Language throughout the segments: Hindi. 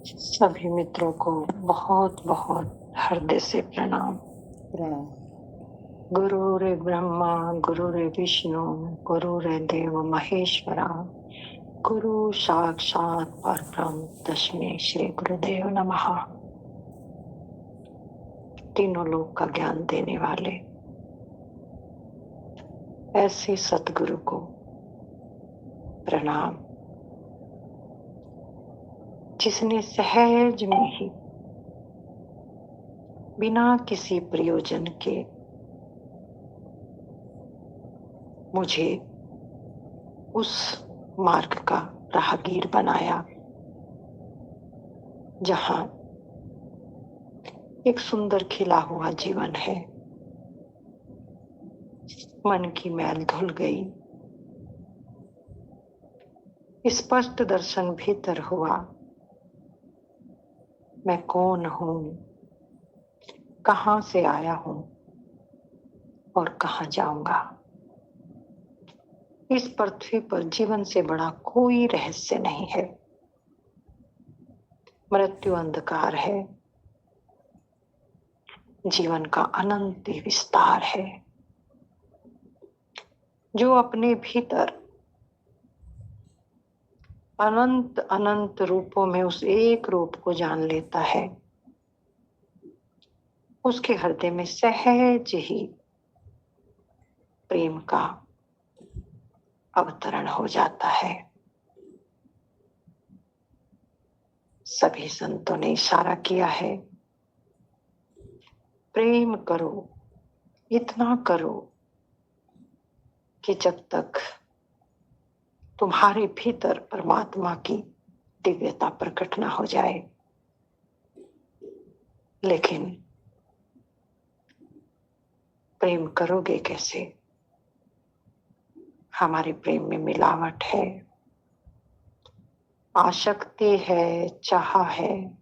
सभी मित्रों को बहुत बहुत हृदय से प्रणाम। प्रणाम। गुरुरे ब्रह्मा गुरुरे विष्णु गुरुरे देव महेश्वरा गुरु साक्षात परब्रह्म तस्मै श्री गुरुदेव नमः। तीनों लोक का ज्ञान देने वाले ऐसे सतगुरु को प्रणाम, जिसने सहज में ही बिना किसी प्रयोजन के मुझे उस मार्ग का राहगीर बनाया जहां एक सुंदर खिला हुआ जीवन है। मन की मैल धुल गई, स्पष्ट दर्शन भीतर हुआ। मैं कौन हूं, कहां से आया हूं और कहां जाऊंगा। इस पृथ्वी पर जीवन से बड़ा कोई रहस्य नहीं है। मृत्यु अंधकार है, जीवन का अनंत विस्तार है। जो अपने भीतर अनंत अनंत रूपों में उस एक रूप को जान लेता है, उसके हृदय में सहज ही प्रेम का अवतरण हो जाता है। सभी संतों ने इशारा किया है, प्रेम करो, इतना करो कि जब तक तुम्हारे भीतर परमात्मा की दिव्यता प्रकट ना हो जाए। लेकिन प्रेम करोगे कैसे? हमारे प्रेम में मिलावट है, आसक्ति है, चाह है।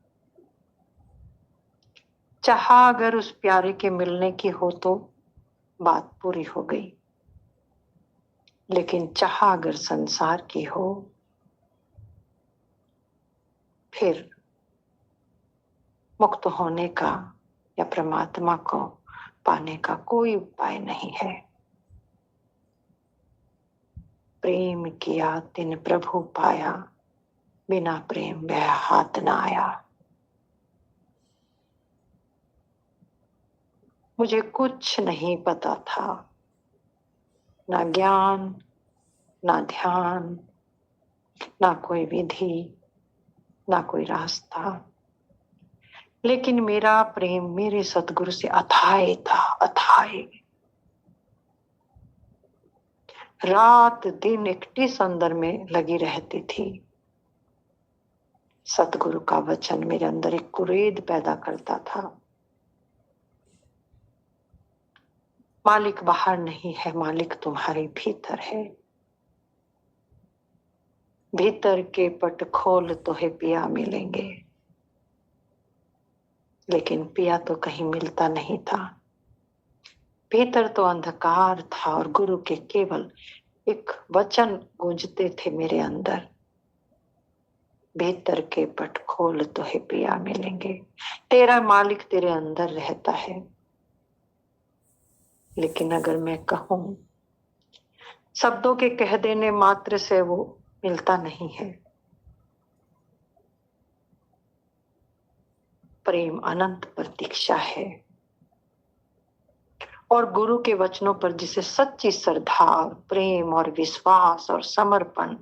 चाह अगर उस प्यारे के मिलने की हो तो बात पूरी हो गई, लेकिन चाह अगर संसार की हो फिर मुक्त होने का या परमात्मा को पाने का कोई उपाय नहीं है। प्रेम किया तिन प्रभु पाया, बिना प्रेम वह हाथ न आया। मुझे कुछ नहीं पता था, ना ज्ञान, ना ध्यान, ना कोई विधि, ना कोई रास्ता। लेकिन मेरा प्रेम मेरे सतगुरु से अथाह था, अथाह। रात दिन एकटी संदर में लगी रहती थी। सतगुरु का वचन मेरे अंदर एक कुरेद पैदा करता था। मालिक बाहर नहीं है, मालिक तुम्हारे भीतर है। भीतर के पट खोल तो है पिया मिलेंगे। लेकिन पिया तो कहीं मिलता नहीं था। भीतर तो अंधकार था और गुरु के केवल एक वचन गूंजते थे मेरे अंदर, भीतर के पट खोल तो है पिया मिलेंगे। तेरा मालिक तेरे अंदर रहता है। लेकिन अगर मैं कहूं, शब्दों के कह देने मात्र से वो मिलता नहीं है। प्रेम अनंत प्रतीक्षा है और गुरु के वचनों पर जिसे सच्ची श्रद्धा, प्रेम और विश्वास और समर्पण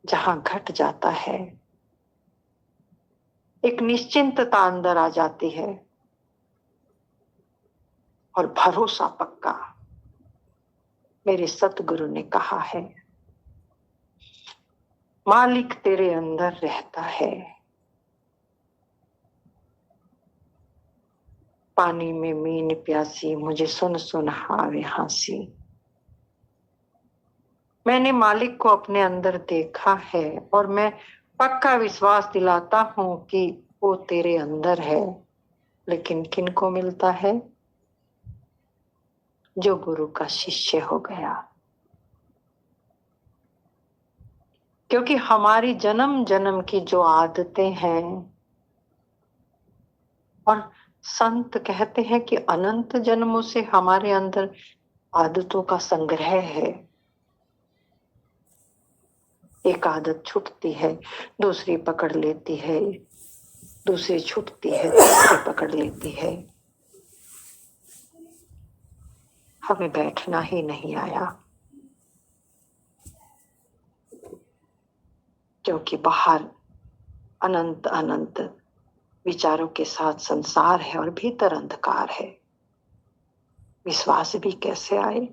जहां घट जाता है, एक निश्चिंतता अंदर आ जाती है और भरोसा पक्का। मेरे सतगुरु ने कहा है, मालिक तेरे अंदर रहता है। पानी में मीन प्यासी, मुझे सुन सुन हावे हासी। मैंने मालिक को अपने अंदर देखा है और मैं पक्का विश्वास दिलाता हूं कि वो तेरे अंदर है। लेकिन किनको मिलता है? जो गुरु का शिष्य हो गया। क्योंकि हमारी जन्म जन्म की जो आदतें हैं, और संत कहते हैं कि अनंत जन्मों से हमारे अंदर आदतों का संग्रह है। एक आदत छूटती है, दूसरी पकड़ लेती है, दूसरी छूटती है, तीसरी पकड़ लेती है। हमें बैठना ही नहीं आया, क्योंकि बाहर अनंत अनंत विचारों के साथ संसार है और भीतर अंधकार है। विश्वास भी कैसे आए?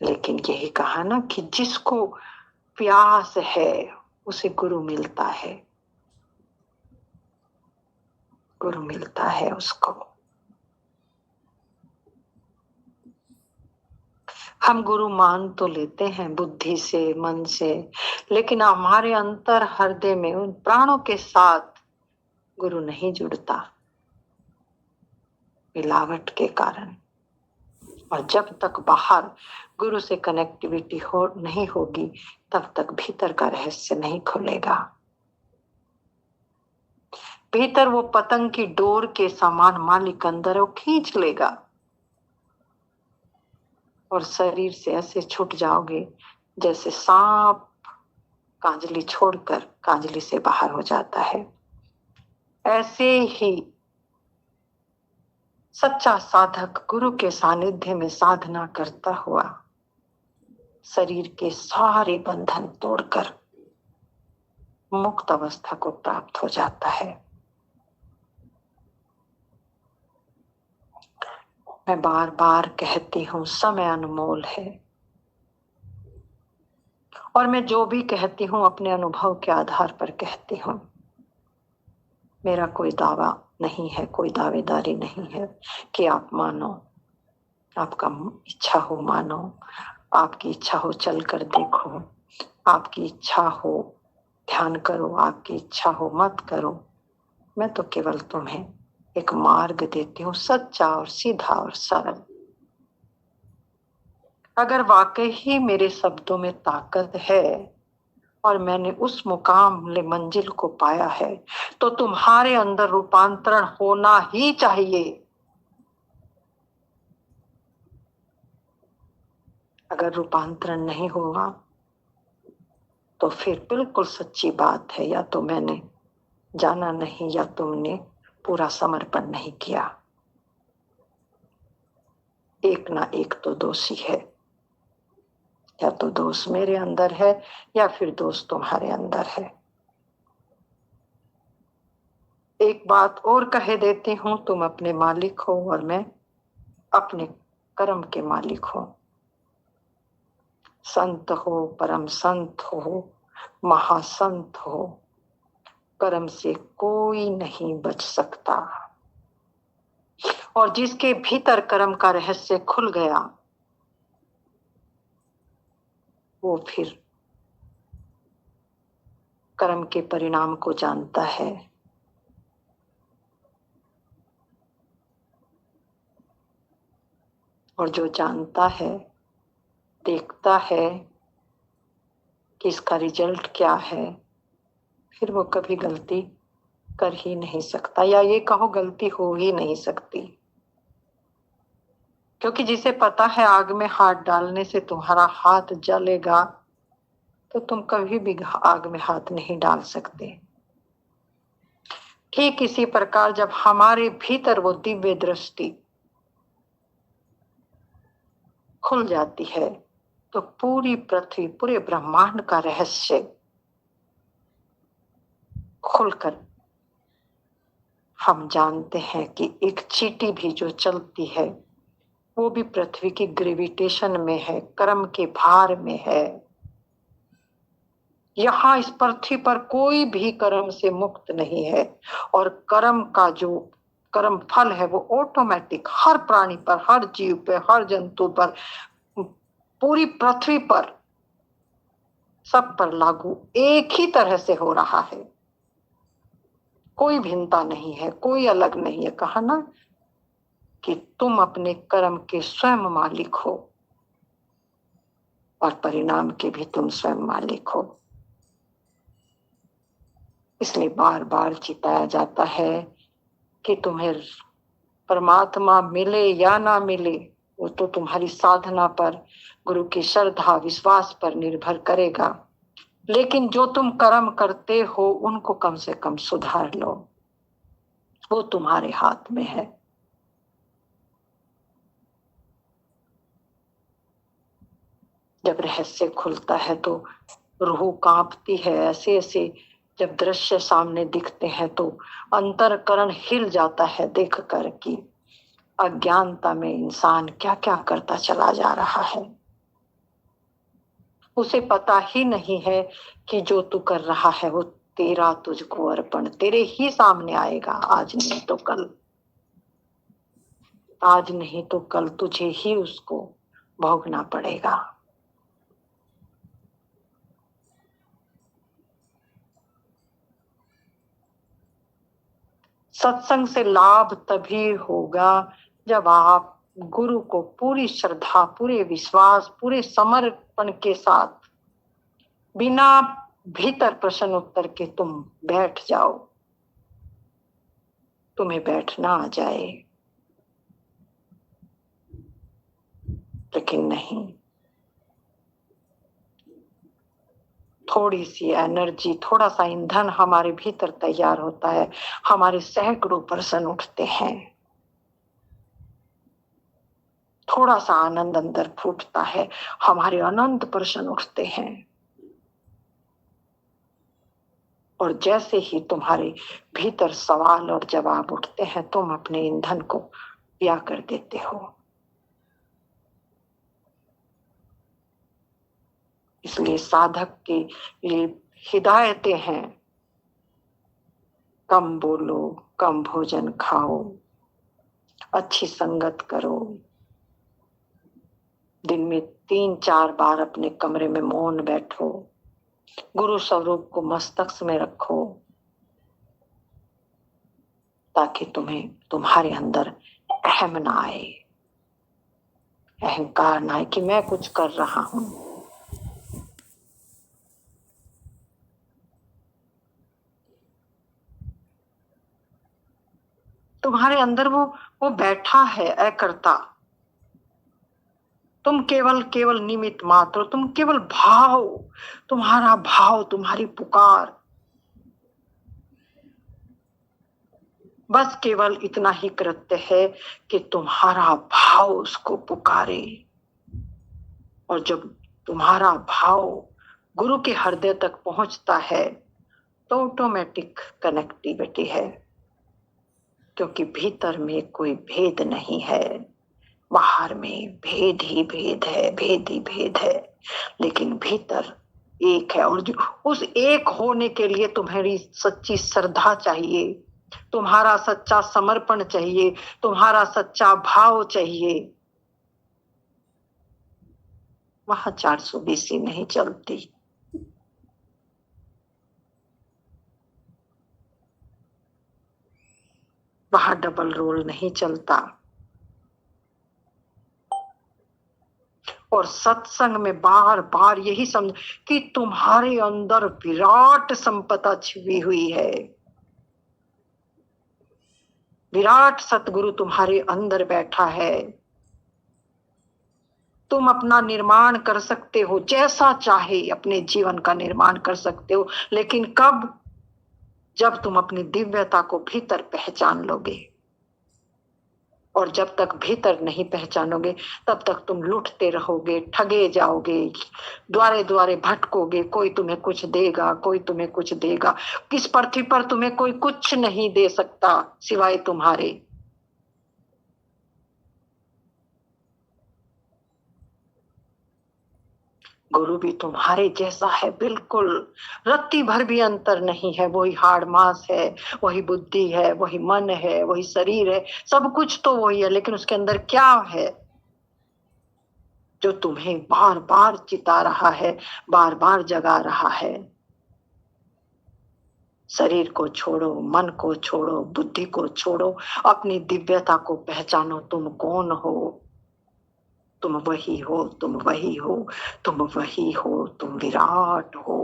लेकिन यही कहा ना कि जिसको प्यास है उसे गुरु मिलता है, गुरु मिलता है उसको। हम गुरु मान तो लेते हैं बुद्धि से, मन से, लेकिन हमारे अंतर हृदय में उन प्राणों के साथ गुरु नहीं जुड़ता, मिलावट के कारण। और जब तक बाहर गुरु से कनेक्टिविटी नहीं होगी, तब तक भीतर का रहस्य नहीं खुलेगा। भीतर वो पतंग की डोर के समान मालिक अंदर वो खींच लेगा, और शरीर से ऐसे छूट जाओगे जैसे सांप कांजली छोड़कर कांजली से बाहर हो जाता है। ऐसे ही सच्चा साधक गुरु के सानिध्य में साधना करता हुआ शरीर के सारे बंधन तोड़कर मुक्त अवस्था को प्राप्त हो जाता है। मैं बार बार कहती हूँ, समय अनमोल है, और मैं जो भी कहती हूँ अपने अनुभव के आधार पर कहती हूँ। मेरा कोई दावा नहीं है, कोई दावेदारी नहीं है कि आप मानो, आपका इच्छा हो मानो, आपकी इच्छा हो चल कर देखो, आपकी इच्छा हो ध्यान करो, आपकी इच्छा हो मत करो। मैं तो केवल तुम्हें एक मार्ग देती हूँ, सच्चा और सीधा और सरल। अगर वाकई ही मेरे शब्दों में ताकत है और मैंने उस मुकाम ले मंजिल को पाया है, तो तुम्हारे अंदर रूपांतरण होना ही चाहिए। अगर रूपांतरण नहीं होगा तो फिर बिल्कुल सच्ची बात है, या तो मैंने जाना नहीं या तुमने पूरा समर्पण नहीं किया। एक ना एक तो दोषी है, या तो दोष मेरे अंदर है या फिर दोष तुम्हारे अंदर है। एक बात और कह देती हूं, तुम अपने मालिक हो और मैं अपने कर्म के मालिक हो। संत हो, परम संत हो, महासंत हो, कर्म से कोई नहीं बच सकता। और जिसके भीतर कर्म का रहस्य खुल गया, वो फिर कर्म के परिणाम को जानता है। और जो जानता है, देखता है कि इसका रिजल्ट क्या है, फिर वो कभी गलती कर ही नहीं सकता, या ये कहो गलती हो ही नहीं सकती। क्योंकि जिसे पता है आग में हाथ डालने से तुम्हारा हाथ जलेगा, तो तुम कभी भी आग में हाथ नहीं डाल सकते। ठीक इसी प्रकार जब हमारे भीतर वो दिव्य दृष्टि खुल जाती है, तो पूरी पृथ्वी, पूरे ब्रह्मांड का रहस्य खुलकर हम जानते हैं कि एक चींटी भी जो चलती है वो भी पृथ्वी की ग्रेविटेशन में है, कर्म के भार में है। यहाँ इस पृथ्वी पर कोई भी कर्म से मुक्त नहीं है, और कर्म का जो कर्म फल है वो ऑटोमेटिक हर प्राणी पर, हर जीव पर, हर जंतु पर, पूरी पृथ्वी पर, सब पर लागू एक ही तरह से हो रहा है। कोई भिन्नता नहीं है, कोई अलग नहीं है। कहा ना कि तुम अपने कर्म के स्वयं मालिक हो, और परिणाम के भी तुम स्वयं मालिक हो। इसलिए बार बार चिताया जाता है कि तुम्हें परमात्मा मिले या ना मिले, वो तो तुम्हारी साधना पर, गुरु की श्रद्धा विश्वास पर निर्भर करेगा। लेकिन जो तुम कर्म करते हो उनको कम से कम सुधार लो, वो तुम्हारे हाथ में है। जब रहस्य खुलता है तो रूह कांपती है। ऐसे ऐसे जब दृश्य सामने दिखते हैं तो अंतरकरण हिल जाता है देख कर कि अज्ञानता में इंसान क्या क्या करता चला जा रहा है। उसे पता ही नहीं है कि जो तू कर रहा है वो तेरा तुझको अर्पण तेरे ही सामने आएगा। आज नहीं तो कल, आज नहीं तो कल तुझे ही उसको भोगना पड़ेगा। सत्संग से लाभ तभी होगा जब आप गुरु को पूरी श्रद्धा, पूरे विश्वास, पूरे समर्पण के साथ, बिना भीतर प्रश्न उत्तर के तुम बैठ जाओ। तुम्हें बैठना आ जाए, लेकिन नहीं, थोड़ी सी एनर्जी, थोड़ा सा ईंधन हमारे भीतर तैयार होता है, हमारे सैकड़ों प्रश्न उठते हैं, थोड़ा सा आनंद अंदर फूटता है, हमारे अनंत प्रश्न उठते हैं। और जैसे ही तुम्हारे भीतर सवाल और जवाब उठते हैं, तुम अपने ईंधन को व्या कर देते हो। इसलिए साधक के लिए हिदायतें हैं, कम बोलो, कम भोजन खाओ, अच्छी संगत करो, दिन में 3-4 बार अपने कमरे में मौन बैठो, गुरु स्वरूप को मस्तक में रखो, ताकि तुम्हें तुम्हारे अंदर अहम ना आए, अहंकार ना आए कि मैं कुछ कर रहा हूं। तुम्हारे अंदर वो बैठा है अकर्ता। तुम केवल केवल निमित्त मात्र, तुम केवल भाव, तुम्हारा भाव, तुम्हारी पुकार, बस केवल इतना ही कृत्य है कि तुम्हारा भाव उसको पुकारे। और जब तुम्हारा भाव गुरु के हृदय तक पहुंचता है तो ऑटोमेटिक कनेक्टिविटी है, क्योंकि भीतर में कोई भेद नहीं है, बाहर में भेद ही भेद है, भेद ही भेद है, लेकिन भीतर एक है। और जो उस एक होने के लिए तुम्हारी सच्ची श्रद्धा चाहिए, तुम्हारा सच्चा समर्पण चाहिए, तुम्हारा सच्चा भाव चाहिए। वहां 420 नहीं चलती। वहां डबल रोल नहीं चलता। और सत्संग में बार बार यही समझ कि तुम्हारे अंदर विराट संपदा छिपी हुई है, विराट सतगुरु तुम्हारे अंदर बैठा है। तुम अपना निर्माण कर सकते हो, जैसा चाहे अपने जीवन का निर्माण कर सकते हो, लेकिन कब? जब तुम अपनी दिव्यता को भीतर पहचान लोगे। और जब तक भीतर नहीं पहचानोगे तब तक तुम लूटते रहोगे, ठगे जाओगे, द्वारे द्वारे भटकोगे। कोई तुम्हें कुछ देगा, कोई तुम्हें कुछ देगा। किस पृथ्वी पर तुम्हें कोई कुछ नहीं दे सकता सिवाय तुम्हारे। गुरु भी तुम्हारे जैसा है, बिल्कुल रत्ती भर भी अंतर नहीं है। वही हाड़ मांस है, वही बुद्धि है, वही मन है, वही शरीर है, सब कुछ तो वही है। लेकिन उसके अंदर क्या है जो तुम्हें बार बार चिता रहा है, बार बार जगा रहा है? शरीर को छोड़ो, मन को छोड़ो, बुद्धि को छोड़ो, अपनी दिव्यता को पहचानो। तुम कौन हो? तुम वही हो, तुम वही हो, तुम वही हो, तुम विराट हो,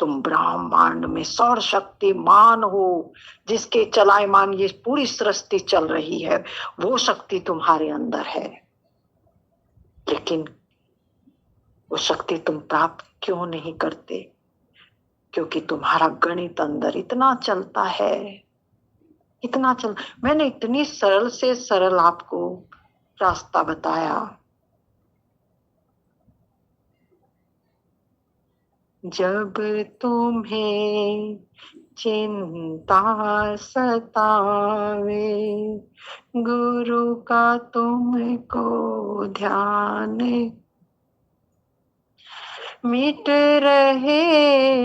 तुम ब्रह्मांड में सर्वशक्तिमान हो, जिसके चलायमान ये पूरी सृष्टि चल रही है, वो शक्ति तुम्हारे अंदर है। लेकिन वो शक्ति तुम प्राप्त क्यों नहीं करते? क्योंकि तुम्हारा गणित अंदर इतना चलता है, इतना चल। मैंने इतनी सरल से सरल आपको रास्ता बताया। जब तुम्हें चिंता सतावे, गुरु का तुमको ध्यान, मिट रहे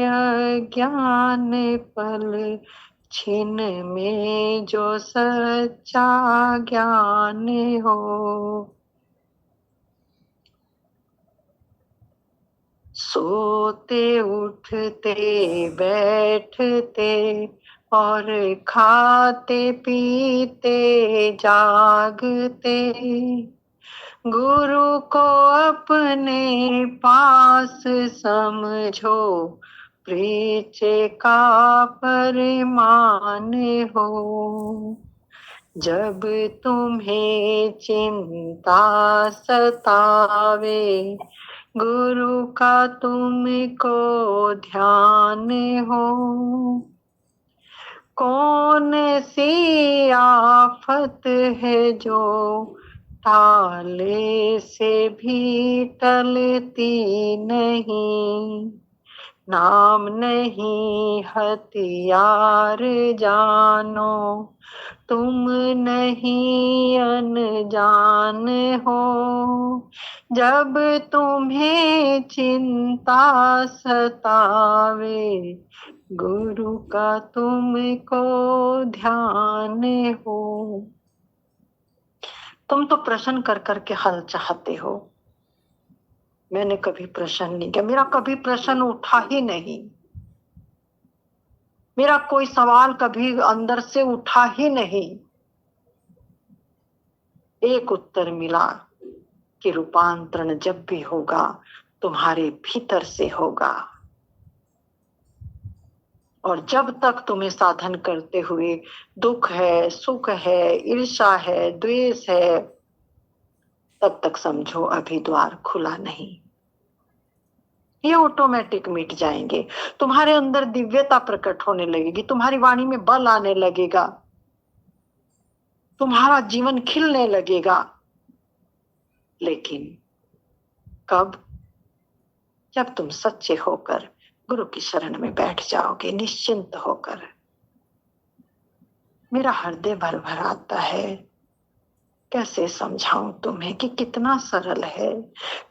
अज्ञान पल छिन में जो सच्चा ज्ञान हो। सोते उठते बैठते और खाते पीते जागते, गुरु को अपने पास समझो, परिचय का परिमाण हो। जब तुम्हें चिंता सतावे, गुरु का तुमको ध्यान हो। कौन सी आफत है जो टाले से भी टलती नहीं, नाम नहीं हथियार जानो, तुम नहीं अनजान हो। जब तुम्हें चिंता सतावे, गुरु का तुमको ध्यान हो। तुम तो प्रश्न कर करके हल चाहते हो, मैंने कभी प्रश्न नहीं किया, मेरा कभी प्रश्न उठा ही नहीं, मेरा कोई सवाल कभी अंदर से उठा ही नहीं। एक उत्तर मिला कि रूपांतरण जब भी होगा तुम्हारे भीतर से होगा, और जब तक तुम्हें साधन करते हुए दुख है, सुख है, ईर्ष्या है, द्वेष है, तब तक समझो अभी द्वार खुला नहीं। ये ऑटोमेटिक मिट जाएंगे, तुम्हारे अंदर दिव्यता प्रकट होने लगेगी, तुम्हारी वाणी में बल आने लगेगा, तुम्हारा जीवन खिलने लगेगा। लेकिन कब? जब तुम सच्चे होकर गुरु की शरण में बैठ जाओगे, निश्चिंत होकर। मेरा हृदय भर भर आता है, कैसे समझाऊं तुम्हें कि कितना सरल है,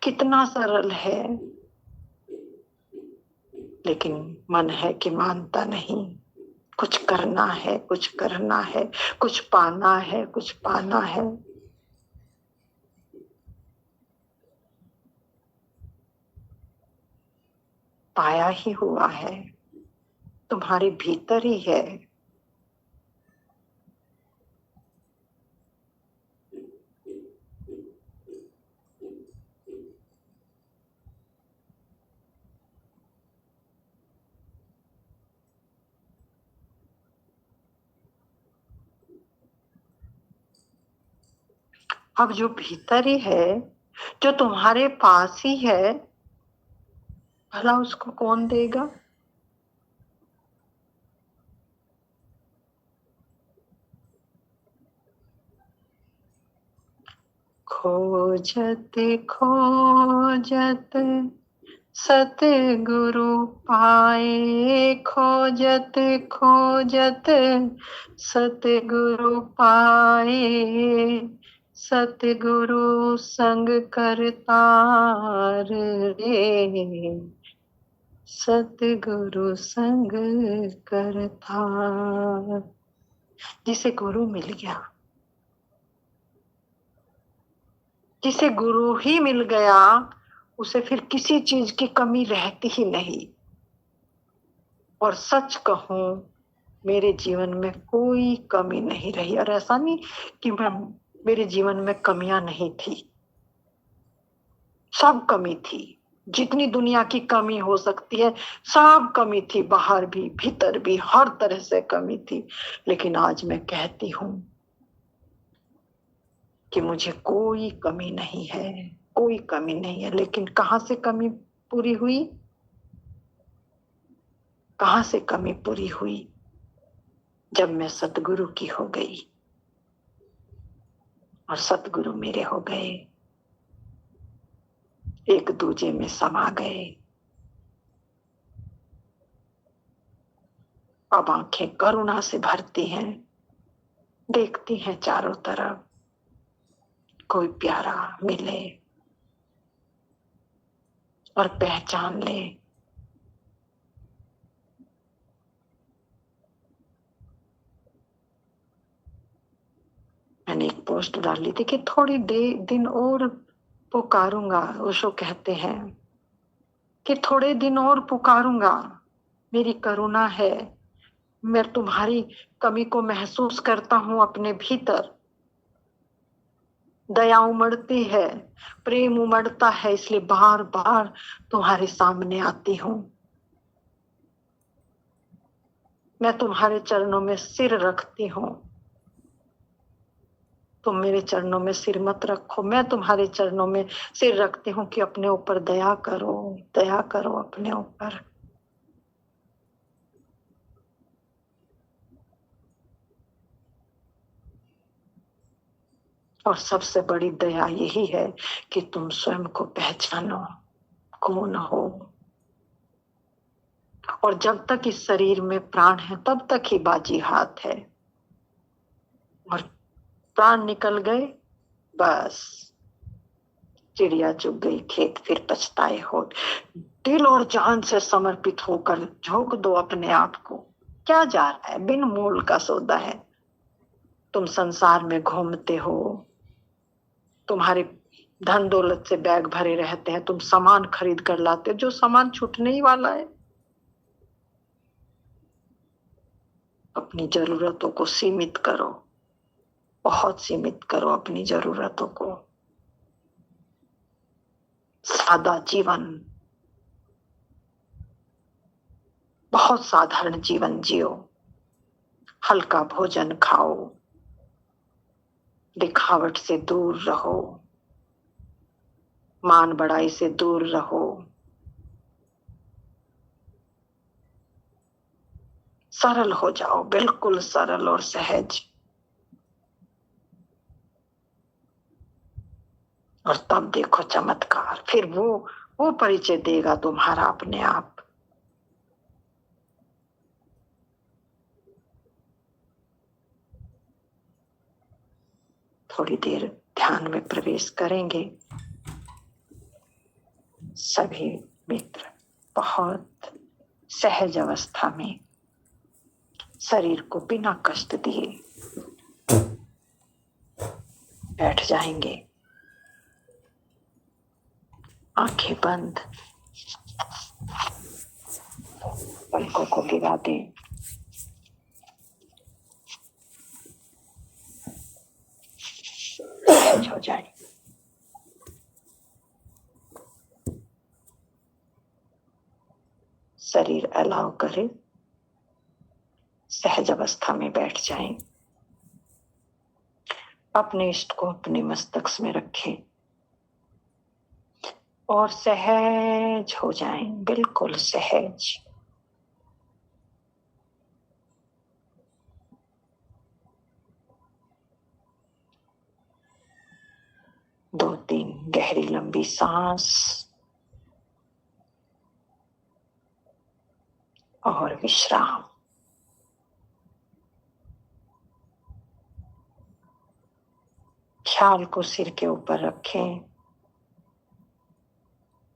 कितना सरल है। लेकिन मन है कि मानता नहीं, कुछ करना है, कुछ करना है, कुछ पाना है, कुछ पाना है। पाया ही हुआ है, तुम्हारे भीतर ही है। अब जो भीतर ही है, जो तुम्हारे पास ही है, भला उसको कौन देगा? खोजत खोजत सतगुरु पाए, खोजत खोजत सतगुरु पाए, सतगुरु संग करतार रे, सतगुरु संग करतार। जिसे गुरु मिल गया, जिसे गुरु ही मिल गया, उसे फिर किसी चीज की कमी रहती ही नहीं। और सच कहूं, मेरे जीवन में कोई कमी नहीं रही। और ऐसा नहीं कि मेरे जीवन में कमियां नहीं थी, सब कमी थी, जितनी दुनिया की कमी हो सकती है सब कमी थी, बाहर भी भीतर भी हर तरह से कमी थी। लेकिन आज मैं कहती हूं कि मुझे कोई कमी नहीं है, कोई कमी नहीं है। लेकिन कहां से कमी पूरी हुई? कहां से कमी पूरी हुई? जब मैं सतगुरु की हो गई और सतगुरु मेरे हो गए, एक दूजे में समा गए। अब आंखें करुणा से भरती हैं, देखती हैं चारों तरफ, कोई प्यारा मिले और पहचान ले। मैंने एक पोस्ट डाली थी कि थोड़ी दिन और पुकारूंगा। ओशो कहते हैं कि थोड़े दिन और पुकारूंगा, मेरी करुणा है, मैं तुम्हारी कमी को महसूस करता हूं अपने भीतर। दया उमड़ती है, प्रेम उमड़ता है, इसलिए बार बार तुम्हारे सामने आती हूं। मैं तुम्हारे चरणों में सिर रखती हूं, तुम मेरे चरणों में सिर मत रखो। मैं तुम्हारे चरणों में सिर रखती हूँ कि अपने ऊपर दया करो, दया करो अपने ऊपर। और सबसे बड़ी दया यही है कि तुम स्वयं को पहचानो, कौन हो। और जब तक इस शरीर में प्राण है तब तक ही बाजी हाथ है, और प्राण निकल गए बस चिड़िया चुग गई खेत, फिर पछताए हो। दिल और जान से समर्पित होकर झोंक दो अपने आप को। क्या जा रहा है? बिन मोल का सौदा है। तुम संसार में घूमते हो, तुम्हारे धन दौलत से बैग भरे रहते हैं, तुम सामान खरीद कर लाते हो जो सामान छूटने ही वाला है। अपनी जरूरतों को सीमित करो, बहुत सीमित करो अपनी जरूरतों को। सादा जीवन, बहुत साधारण जीवन जियो। हल्का भोजन खाओ, दिखावट से दूर रहो, मान बढ़ाई से दूर रहो। सरल हो जाओ, बिल्कुल सरल और सहज। और तब देखो चमत्कार, फिर वो परिचय देगा तुम्हारा अपने आप। थोड़ी देर ध्यान में प्रवेश करेंगे सभी मित्र, बहुत सहज अवस्था में, शरीर को बिना कष्ट दिए बैठ जाएंगे, आंखें बंद, पलकों को गिरा दें। सहज हो जाए। शरीर अलाव करे, सहज अवस्था में बैठ जाएं। अपने इष्ट को अपने मस्तक में रखें और सहज हो जाएं, बिल्कुल सहज। दो तीन गहरी लंबी सांस और विश्राम। ख्याल को सिर के ऊपर रखें,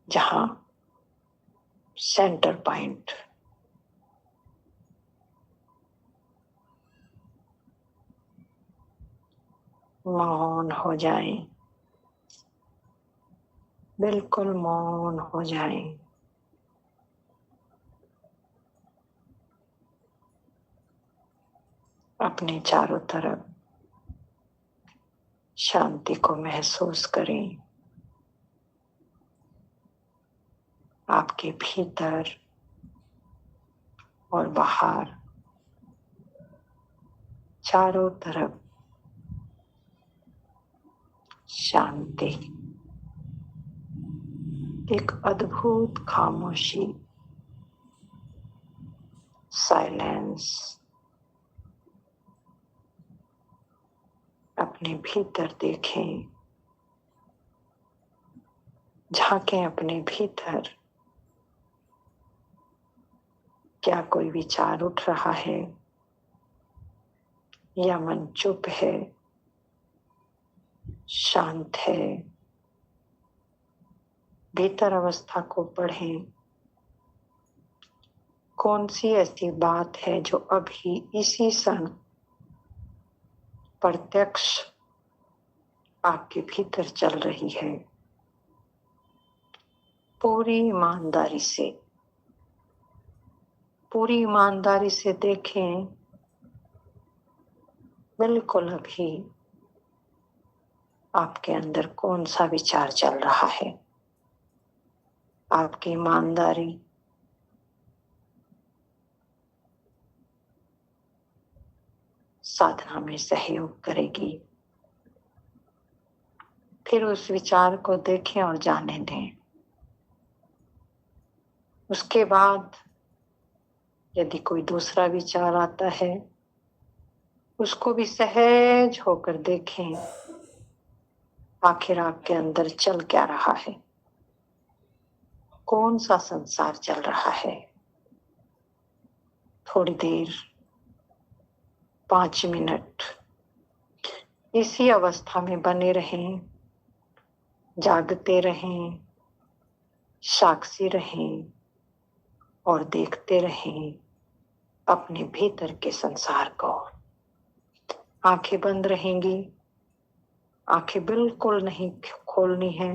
जहां सेंटर पॉइंट। मौन हो जाएं, बिल्कुल मौन हो जाएं। अपने चारों तरफ शांति को महसूस करें। आपके भीतर और बाहर चारों तरफ शांति, एक अद्भुत खामोशी, साइलेंस अपने भीतर देखें, झांकें अपने भीतर। क्या कोई विचार उठ रहा है या मन चुप है, शांत है? भीतर अवस्था को पढ़ें। कौन सी ऐसी बात है जो अभी इसी क्षण प्रत्यक्ष आपके भीतर चल रही है? पूरी ईमानदारी से देखें, बिल्कुल अभी आपके अंदर कौन सा विचार चल रहा है। आपकी ईमानदारी साधना में सहयोग करेगी। फिर उस विचार को देखें और जाने दें। उसके बाद यदि कोई दूसरा विचार आता है, उसको भी सहज होकर देखें, आखिर आपके अंदर चल क्या रहा है, कौन सा संसार चल रहा है। थोड़ी देर, 5 मिनट इसी अवस्था में बने रहें, जागते रहें, साक्षी रहें और देखते रहें अपने भीतर के संसार को। आंखें बंद रहेंगी, आंखें बिल्कुल नहीं खोलनी है।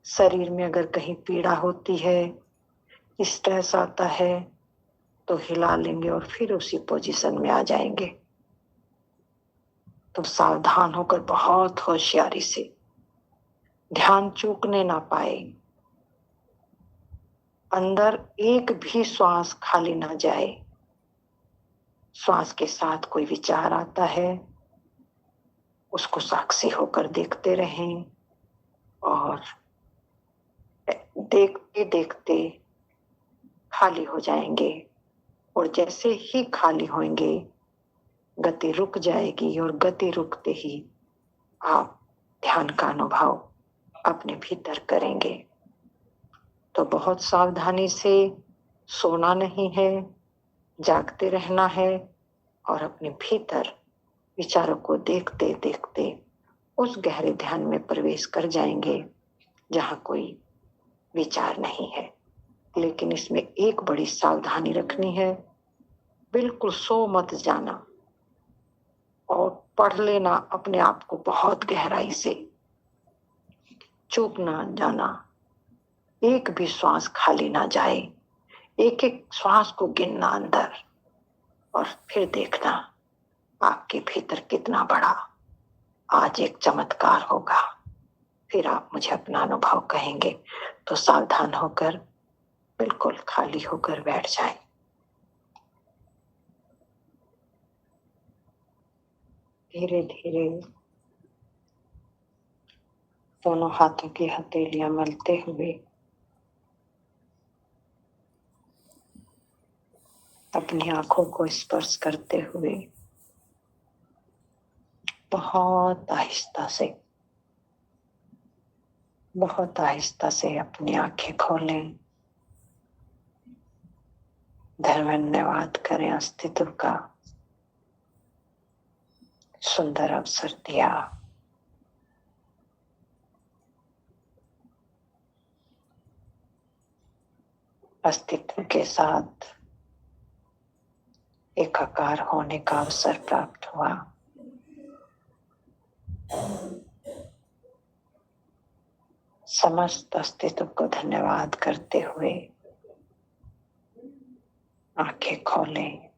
शरीर में अगर कहीं पीड़ा होती है, स्ट्रेस आता है, तो हिला लेंगे और फिर उसी पोजीशन में आ जाएंगे। तो सावधान होकर बहुत होशियारी से, ध्यान चूकने ना पाए, अंदर एक भी श्वास खाली ना जाए। श्वास के साथ कोई विचार आता है, उसको साक्षी होकर देखते रहें और देखते देखते खाली हो जाएंगे। और जैसे ही खाली होंगे, गति रुक जाएगी और गति रुकते ही आप ध्यान का अनुभव अपने भीतर करेंगे। तो बहुत सावधानी से सोना नहीं है, जागते रहना है और अपने भीतर विचारों को देखते देखते उस गहरे ध्यान में प्रवेश कर जाएंगे जहां कोई विचार नहीं है। लेकिन इसमें एक बड़ी सावधानी रखनी है, बिल्कुल सो मत जाना और पढ़ लेना अपने आप को बहुत गहराई से, चूक ना जाना, एक भी श्वास खाली ना जाए। एक एक श्वास को गिनना अंदर और फिर देखना आपके भीतर कितना बड़ा आज एक चमत्कार होगा। फिर आप मुझे अपना अनुभव कहेंगे। तो सावधान होकर बिल्कुल खाली होकर बैठ जाएं। धीरे धीरे दोनों हाथों की हथेलियां मलते हुए अपनी आंखों को स्पर्श करते हुए बहुत आहिस्ता से अपनी आंखें खोलें। धन्यवाद करें अस्तित्व का, सुंदर अवसर दिया। अस्तित्व के साथ एकाकार होने का अवसर प्राप्त हुआ। समस्त अस्तित्व को धन्यवाद करते हुए आंखें खोलें।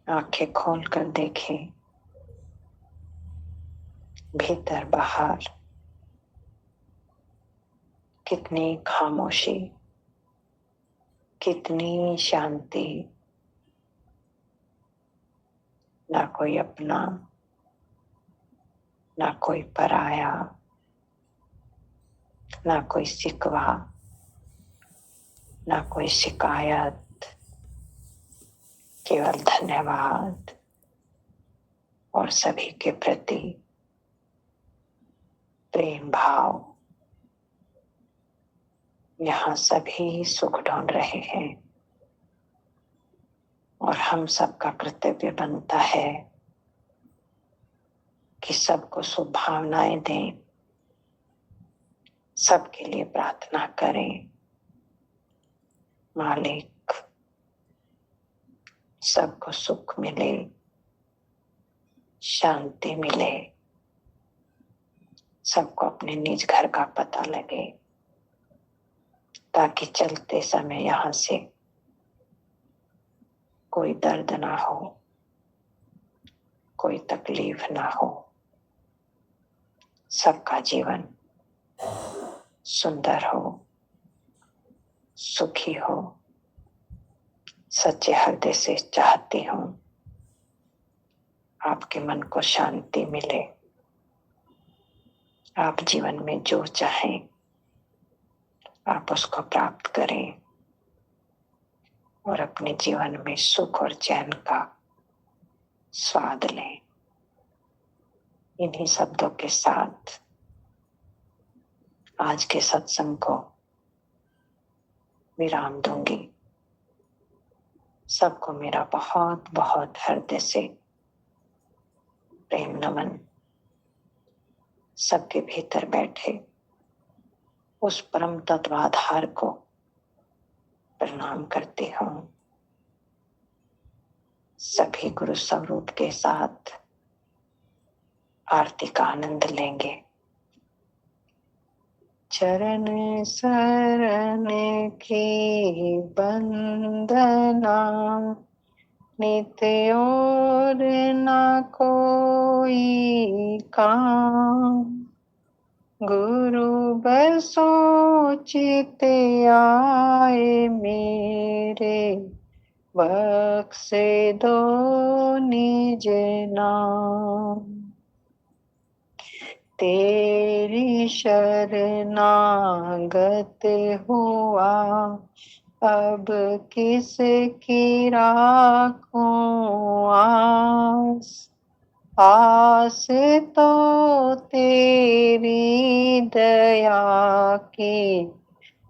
आंखें खोलकर देखें भीतर बाहर कितनी खामोशी, कितनी शांति, ना कोई अपना, ना कोई पराया, ना कोई शिकवा, ना कोई शिकायत, केवल धन्यवाद और सभी के प्रति प्रेम भाव। यहाँ सभी सुख ढूंढ रहे हैं और हम सबका कर्तव्य बनता है कि सबको शुभ भावनाएं दें, सबके लिए प्रार्थना करें। मालिक सबको सुख मिले, शांति मिले, सबको अपने निज घर का पता लगे, ताकि चलते समय यहाँ से कोई दर्द ना हो, कोई तकलीफ ना हो, सबका जीवन सुंदर हो, सुखी हो। सच्चे हृदय से चाहती हूँ आपके मन को शांति मिले, आप जीवन में जो चाहें आप उसको प्राप्त करें और अपने जीवन में सुख और चैन का स्वाद लें। इन्हीं शब्दों के साथ आज के सत्संग को विराम दूंगी। सबको मेरा बहुत बहुत हृदय से प्रेम नमन। सबके भीतर बैठे उस परम तत्वाधार को प्रणाम करती हूँ। सभी गुरु स्वरूप के साथ आरती का आनंद लेंगे। चरण शरण की वंदना, नित्य और न कोई काम। गुरु बसो चित आए मेरे, बख्शे दो निज नाम। तेरी शरणागत हुआ, अब किस की राखूं आस। आस तो तेरी दया की,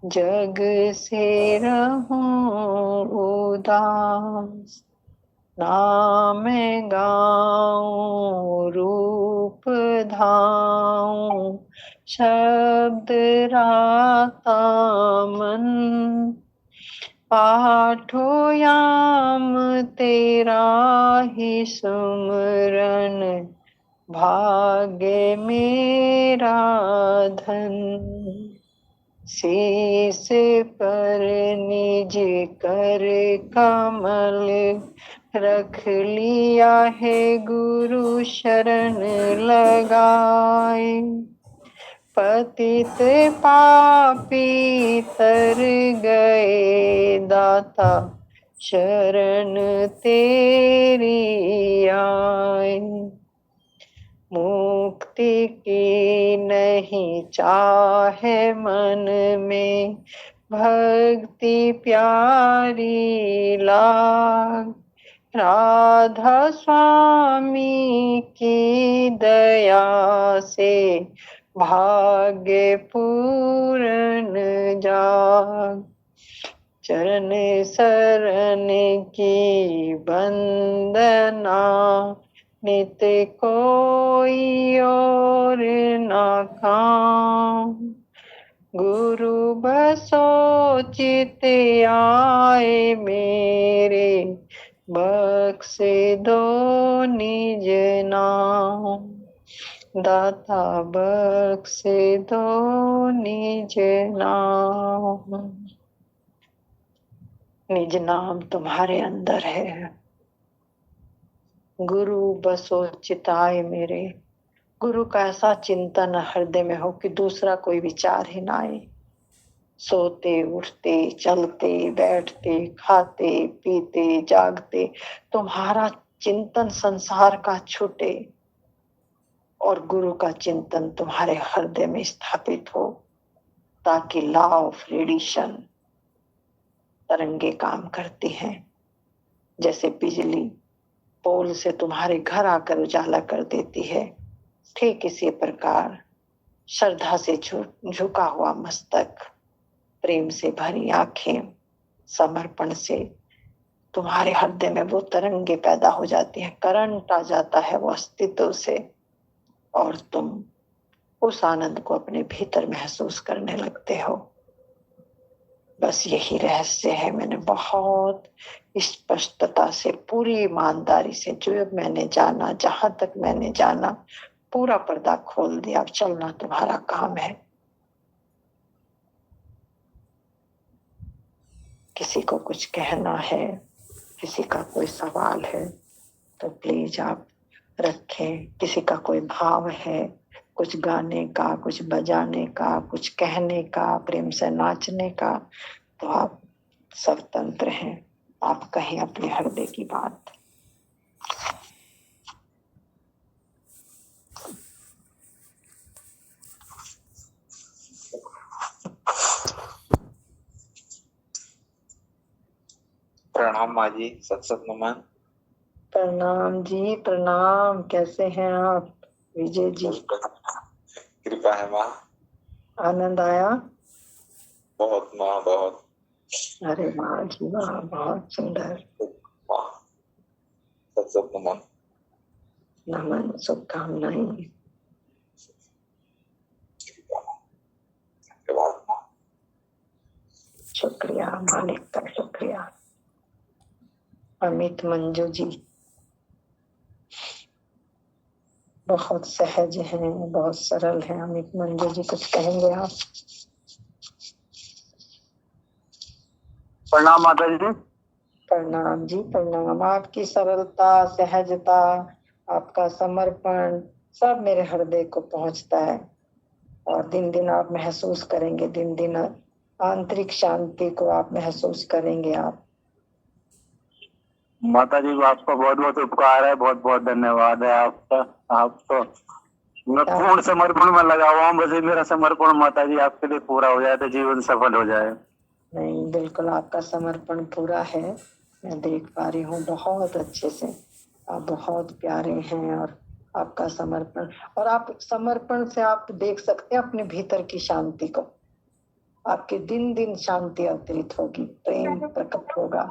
जग से रहूं उदास। नाम गाऊं रूप धाऊं, शब्द राता मन। पाठो याम तेरा ही सुमरन, भाग्य मेरा धन। शीस पर निज कर कमल, रख लिया है गुरु शरण लगाए। पतित पापी तर गए दाता, शरण तेरी आए। मुक्ति की नहीं चाहे मन में, भक्ति प्यारी लाग। राधा स्वामी की दया से, भाग्य पूर्ण जाग। चरण शरण की वंदना, नित्य कोई और न काम। गुरु बसो चित आए मेरे, बख्शे दो निज नाम। दाता बख्शे दो निज नाम। निज नाम तुम्हारे अंदर है। गुरु बसो चिताए मेरे, गुरु का ऐसा चिंतन हृदय में हो कि दूसरा कोई विचार ही ना आए। सोते उठते चलते बैठते खाते पीते जागते तुम्हारा चिंतन संसार का छूटे और गुरु का चिंतन तुम्हारे हृदय में स्थापित हो, ताकि लॉ ऑफ रेडिएशन तरंगे काम करती हैं। जैसे बिजली पोल से तुम्हारे घर आकर उजाला कर देती है, ठीक इसी प्रकार श्रद्धा से झुका हुआ मस्तक, प्रेम से भरी आंखें, समर्पण से तुम्हारे हृदय में वो तरंगे पैदा हो जाती हैं, करंट आ जाता है वो अस्तित्व से, और तुम उस आनंद को अपने भीतर महसूस करने लगते हो। बस यही रहस्य है। मैंने बहुत स्पष्टता से, पूरी ईमानदारी से, जो मैंने जाना, जहां तक मैंने जाना, पूरा पर्दा खोल दिया। अब चलना तुम्हारा काम है। किसी को कुछ कहना है, किसी का कोई सवाल है तो प्लीज आप रखें। किसी का कोई भाव है, कुछ गाने का, कुछ बजाने का, कुछ कहने का, प्रेम से नाचने का, तो आप स्वतंत्र हैं। आप कहें अपने हृदय की बात। प्रणाम माँ जी, सत सत नमन। प्रणाम जी, प्रणाम। कैसे हैं आप विजय जी? कृपा है माँ। आनंद आया? बहुत माँ, बहुत। अरे वाह जी वाह, बहुत सुंदर। माँ, सत सत नमन। नमन, शुभकामनाएं। शुक्रिया मालिक का, शुक्रिया। अमित मंजू जी बहुत सहज हैं, बहुत सरल हैं। अमित मंजू जी कुछ कहेंगे आप? प्रणाम माता जी। प्रणाम जी, प्रणाम। आपकी सरलता, सहजता, आपका समर्पण सब मेरे हृदय को पहुंचता है, और दिन दिन आप महसूस करेंगे, दिन दिन आंतरिक शांति को आप महसूस करेंगे। आप माता जी, आपका बहुत बहुत उपकार है, बहुत बहुत धन्यवाद है आपका। आप तो मैं पूर्ण समर्पण में लगा हुआ हूँ। बस ये मेरा समर्पण माता जी आपके लिए पूरा हो जाए तो जीवन सफल हो जाए। नहीं, बिल्कुल आपका समर्पण पूरा है। मैं देख पा रही हूँ बहुत अच्छे से। आप बहुत प्यारे हैं, और आपका समर्पण, और आप समर्पण से आप देख सकते हैं अपने भीतर की शांति को। आपके दिन दिन शांति अवतरित होगी, प्रेम प्रकट होगा।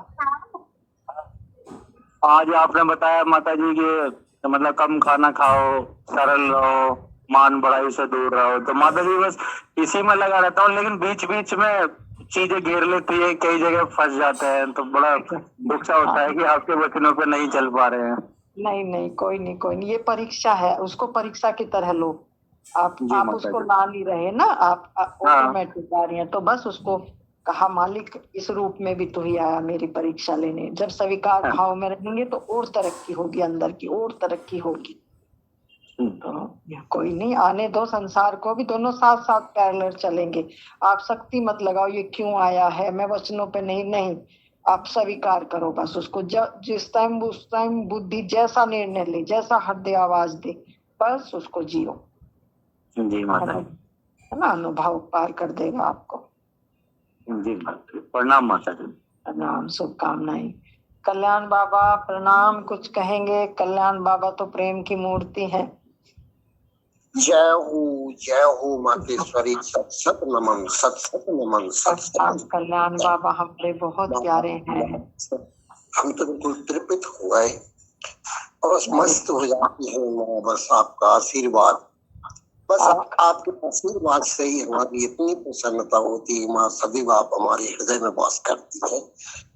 आज आपने बताया माता जी कि मतलब कम खाना खाओ, सरल रहो, मान बढ़ाई से दूर रहो, तो माता जी बस इसी में लगा रहता हूँ, लेकिन बीच बीच में चीजें घेर लेती है, कई जगह फंस जाते हैं, तो बड़ा दुख सा होता है कि आपके वचनों पे नहीं चल पा रहे हैं। नहीं नहीं, कोई नहीं, कोई नहीं। ये परीक्षा है, उसको परीक्षा की तरह लो। आप उसको ला नहीं रहे ना, आप ऑटोमेटिक आ रही हैं, तो बस उसको कहा मालिक इस रूप में भी तू ही आया मेरी परीक्षा लेने। जब स्वीकार भाव में रहेंगे तो और तरक्की होगी, अंदर की और तरक्की होगी। तो कोई नहीं, आने दो संसार को भी, दोनों साथ साथ पैरेलल चलेंगे। आप शक्ति मत लगाओ ये क्यों आया है, मैं वचनों पे नहीं, नहीं, आप स्वीकार करो बस उसको। जिस टाइम उस टाइम बुद्धि जैसा निर्णय ले, जैसा हृदय आवाज दे, बस उसको जियो। जी माता जी। है ना, अनुभव पार कर देगा आपको। जी माता जी, प्रणाम माता जी। प्रणाम, शुभकामनाएं। कल्याण बाबा प्रणाम, कुछ कहेंगे? कल्याण बाबा तो प्रेम की मूर्ति है। जय हो मातेश्वरी, सत सत नमन, सत सत नमन, सत सत। कल्याण बाबा हमारे बहुत प्यारे हैं। हम तो बिल्कुल तृप्त हो गए और बस मस्त हो जाती है माँ, बस आपका आशीर्वाद, बस आपके आशीर्वाद से ही हमारी इतनी प्रसन्नता होती है माँ। सदैव आप हमारे हृदय में वास करती है।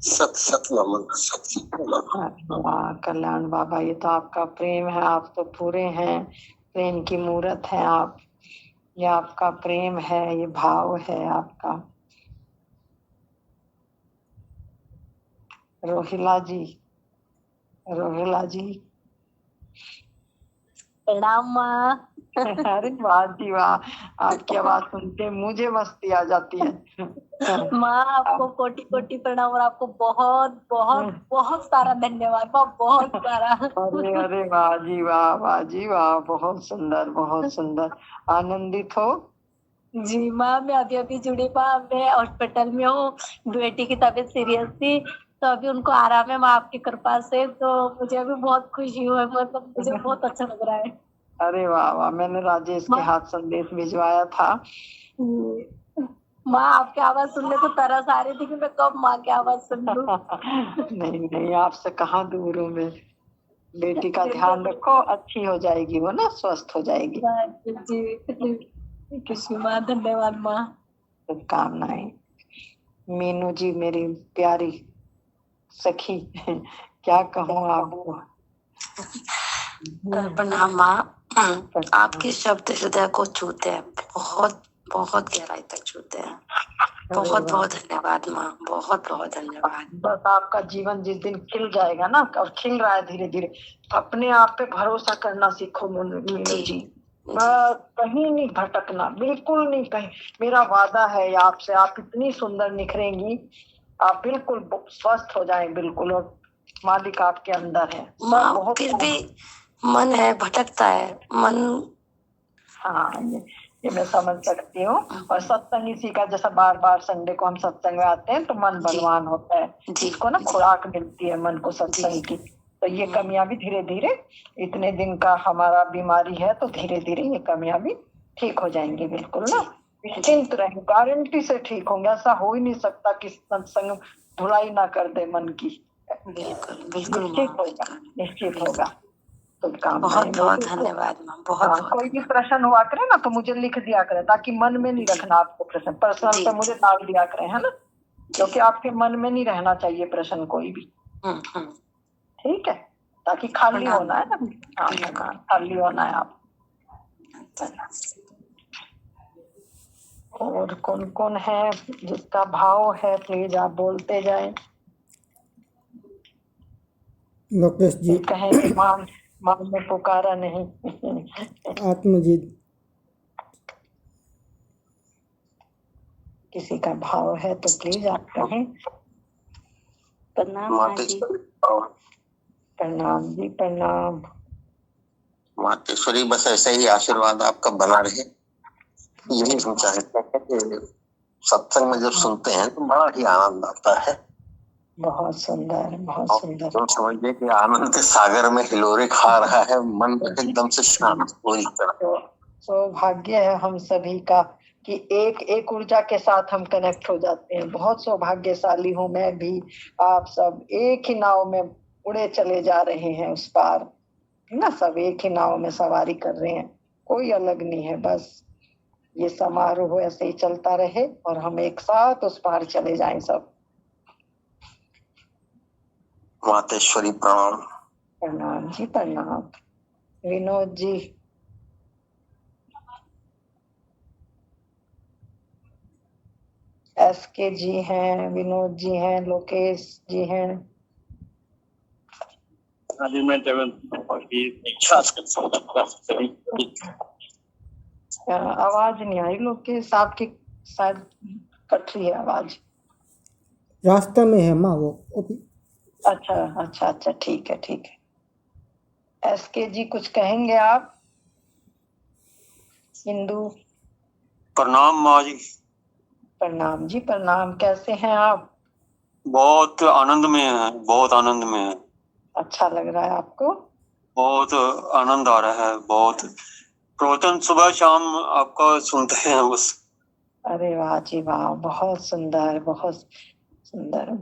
सत सत नमन, सत सत नमन। कल्याण बाबा, ये तो आपका प्रेम है, आप तो पूरे हैं, प्रेम की मूर्त है आप। ये आपका प्रेम है, ये भाव है आपका। रोहिला जी, रोहिला जी। प्रणाम माँ। अरे वाह जी वाह, आपकी आवाज सुनते मुझे मस्ती आ जाती है। माँ आपको कोटि कोटि प्रणाम और आपको बहुत बहुत बहुत सारा धन्यवाद माँ, बहुत सारा। अरे अरे वाह जी वाह, वाह जी वाह, बहुत सुंदर बहुत सुंदर। आनंदित हो? जी माँ, मैं अभी जुड़ी माँ, मैं हॉस्पिटल में हूँ, बेटी की तबीयत सीरियस थी तो अभी उनको आराम है माँ आपकी कृपा से, तो मुझे अभी बहुत खुशी हुई, मतलब मुझे बहुत अच्छा लग रहा है। अरे वाह वाह, मैंने राजेश के हाथ संदेश भिजवाया था। माँ आपकी आवाज सुनने को तरस आ रही थी कि मैं कब माँ की आवाज सुन लूं। नहीं नहीं, आपसे कहाँ दूर हूँ मैं। बेटी का ध्यान रखो, अच्छी हो जाएगी वो ना, स्वस्थ हो जाएगी। जी कृष्ण माँ, धन्यवाद माँ। शुभकामनाएं। मीनू जी मेरी प्यारी सखी, क्या कहूँ आपको। प्रणाम माँ। आपके शब्द हृदय को छूते हैं, बहुत बहुत गहराई तक छूते हैं। बहुत बहुत धन्यवाद माँ, बहुत बहुत धन्यवाद। बस आपका जीवन जिस दिन खिल जाएगा ना, और खिल रहा है धीरे धीरे, अपने आप पे भरोसा करना सीखो मीनू जी। बस कहीं नहीं भटकना, बिल्कुल नहीं कहीं। मेरा वादा है आपसे, आप इतनी सुंदर निखरेंगी, आप बिल्कुल स्वस्थ हो जाए बिल्कुल, और मालिक आपके अंदर है। माँ बहुत फिर भी मन है, भटकता है मन। हाँ, ये मैं समझ सकती हूँ। और सत्संग इसी का, जैसा बार बार संडे को हम सत्संग में आते हैं तो मन बलवान होता है, इसको ना खुराक मिलती है मन को सत्संग की। तो ये कमियां भी धीरे धीरे, इतने दिन का हमारा बीमारी है तो धीरे धीरे ये कमियां भी ठीक हो जाएंगी, बिल्कुल ना, निश्चिंत रहें, गारंटी से ठीक होंगे। ऐसा हो ही नहीं सकता कि सत्संग धुलाई ना कर दे मन की। बिल्कुल बिल्कुल निश्चित होगा, निश्चित होगा। बहुत बहुत धन्यवाद मैम, बहुत बहुत। कोई भी प्रश्न हुआ करे ना तो मुझे लिख दिया करे, ताकि मन में नहीं रखना आपको प्रश्न, पर्सनल पे मुझे डाल दिया करे, है ना, क्योंकि आपके मन में नहीं रहना चाहिए प्रश्न कोई भी। ठीक है, ताकि खाली होना है ना। हाँ, खाली होना है आप। और कौन कौन है जिसका भाव है, प्लीज आप बोलते जाए। लोकेश जी कहेंगे मां ने पुकारा नहीं। आत्मजीत, किसी का भाव है तो प्लीज आप कहें। प्रणाम माँ जी। प्रणाम जी, प्रणाम। मातेश्वरी, बस ऐसे ही आशीर्वाद आपका बना रहे, यही हम चाहते हैं कि सत्संग में जब सुनते हैं तो बड़ा ही आनंद आता है। बहुत सुंदर, बहुत सुंदर। तो समझिए कि आनंद के सागर में हिलोरे खा रहा है, मन एकदम से शांत पूरी तरह। सौभाग्य है हम सभी का कि एक एक ऊर्जा के साथ हम कनेक्ट हो जाते हैं। बहुत सौभाग्यशाली हूँ मैं भी, आप सब एक ही नाव में उड़े चले जा रहे हैं उस पार, है ना, सब एक ही नाव में सवारी कर रहे हैं, कोई अलग नहीं है। बस ये समारोह ऐसे ही चलता रहे और हम एक साथ उस पार चले जाएं सब। मातेश्वरी प्रणाम। प्रणाम जी, प्रणाम। विनोद जी, SK जी हैं, विनोद जी हैं, लोकेश जी हैं। आवाज नहीं आई लोकेश आपकी, शायद कट रही है आवाज। रास्ते में है माँ वो। अच्छा अच्छा अच्छा, ठीक है ठीक है। SK जी कुछ कहेंगे आप? हिंदू। प्रणाम माँ जी। प्रणाम जी, प्रणाम। कैसे हैं आप? बहुत आनंद में है, बहुत आनंद में है। अच्छा लग रहा है आपको? बहुत आनंद आ रहा है, बहुत। प्रवचन सुबह शाम आपका सुनते हैं बस। अरे वाह जी वाह, बहुत सुंदर, बहुत सुंदर।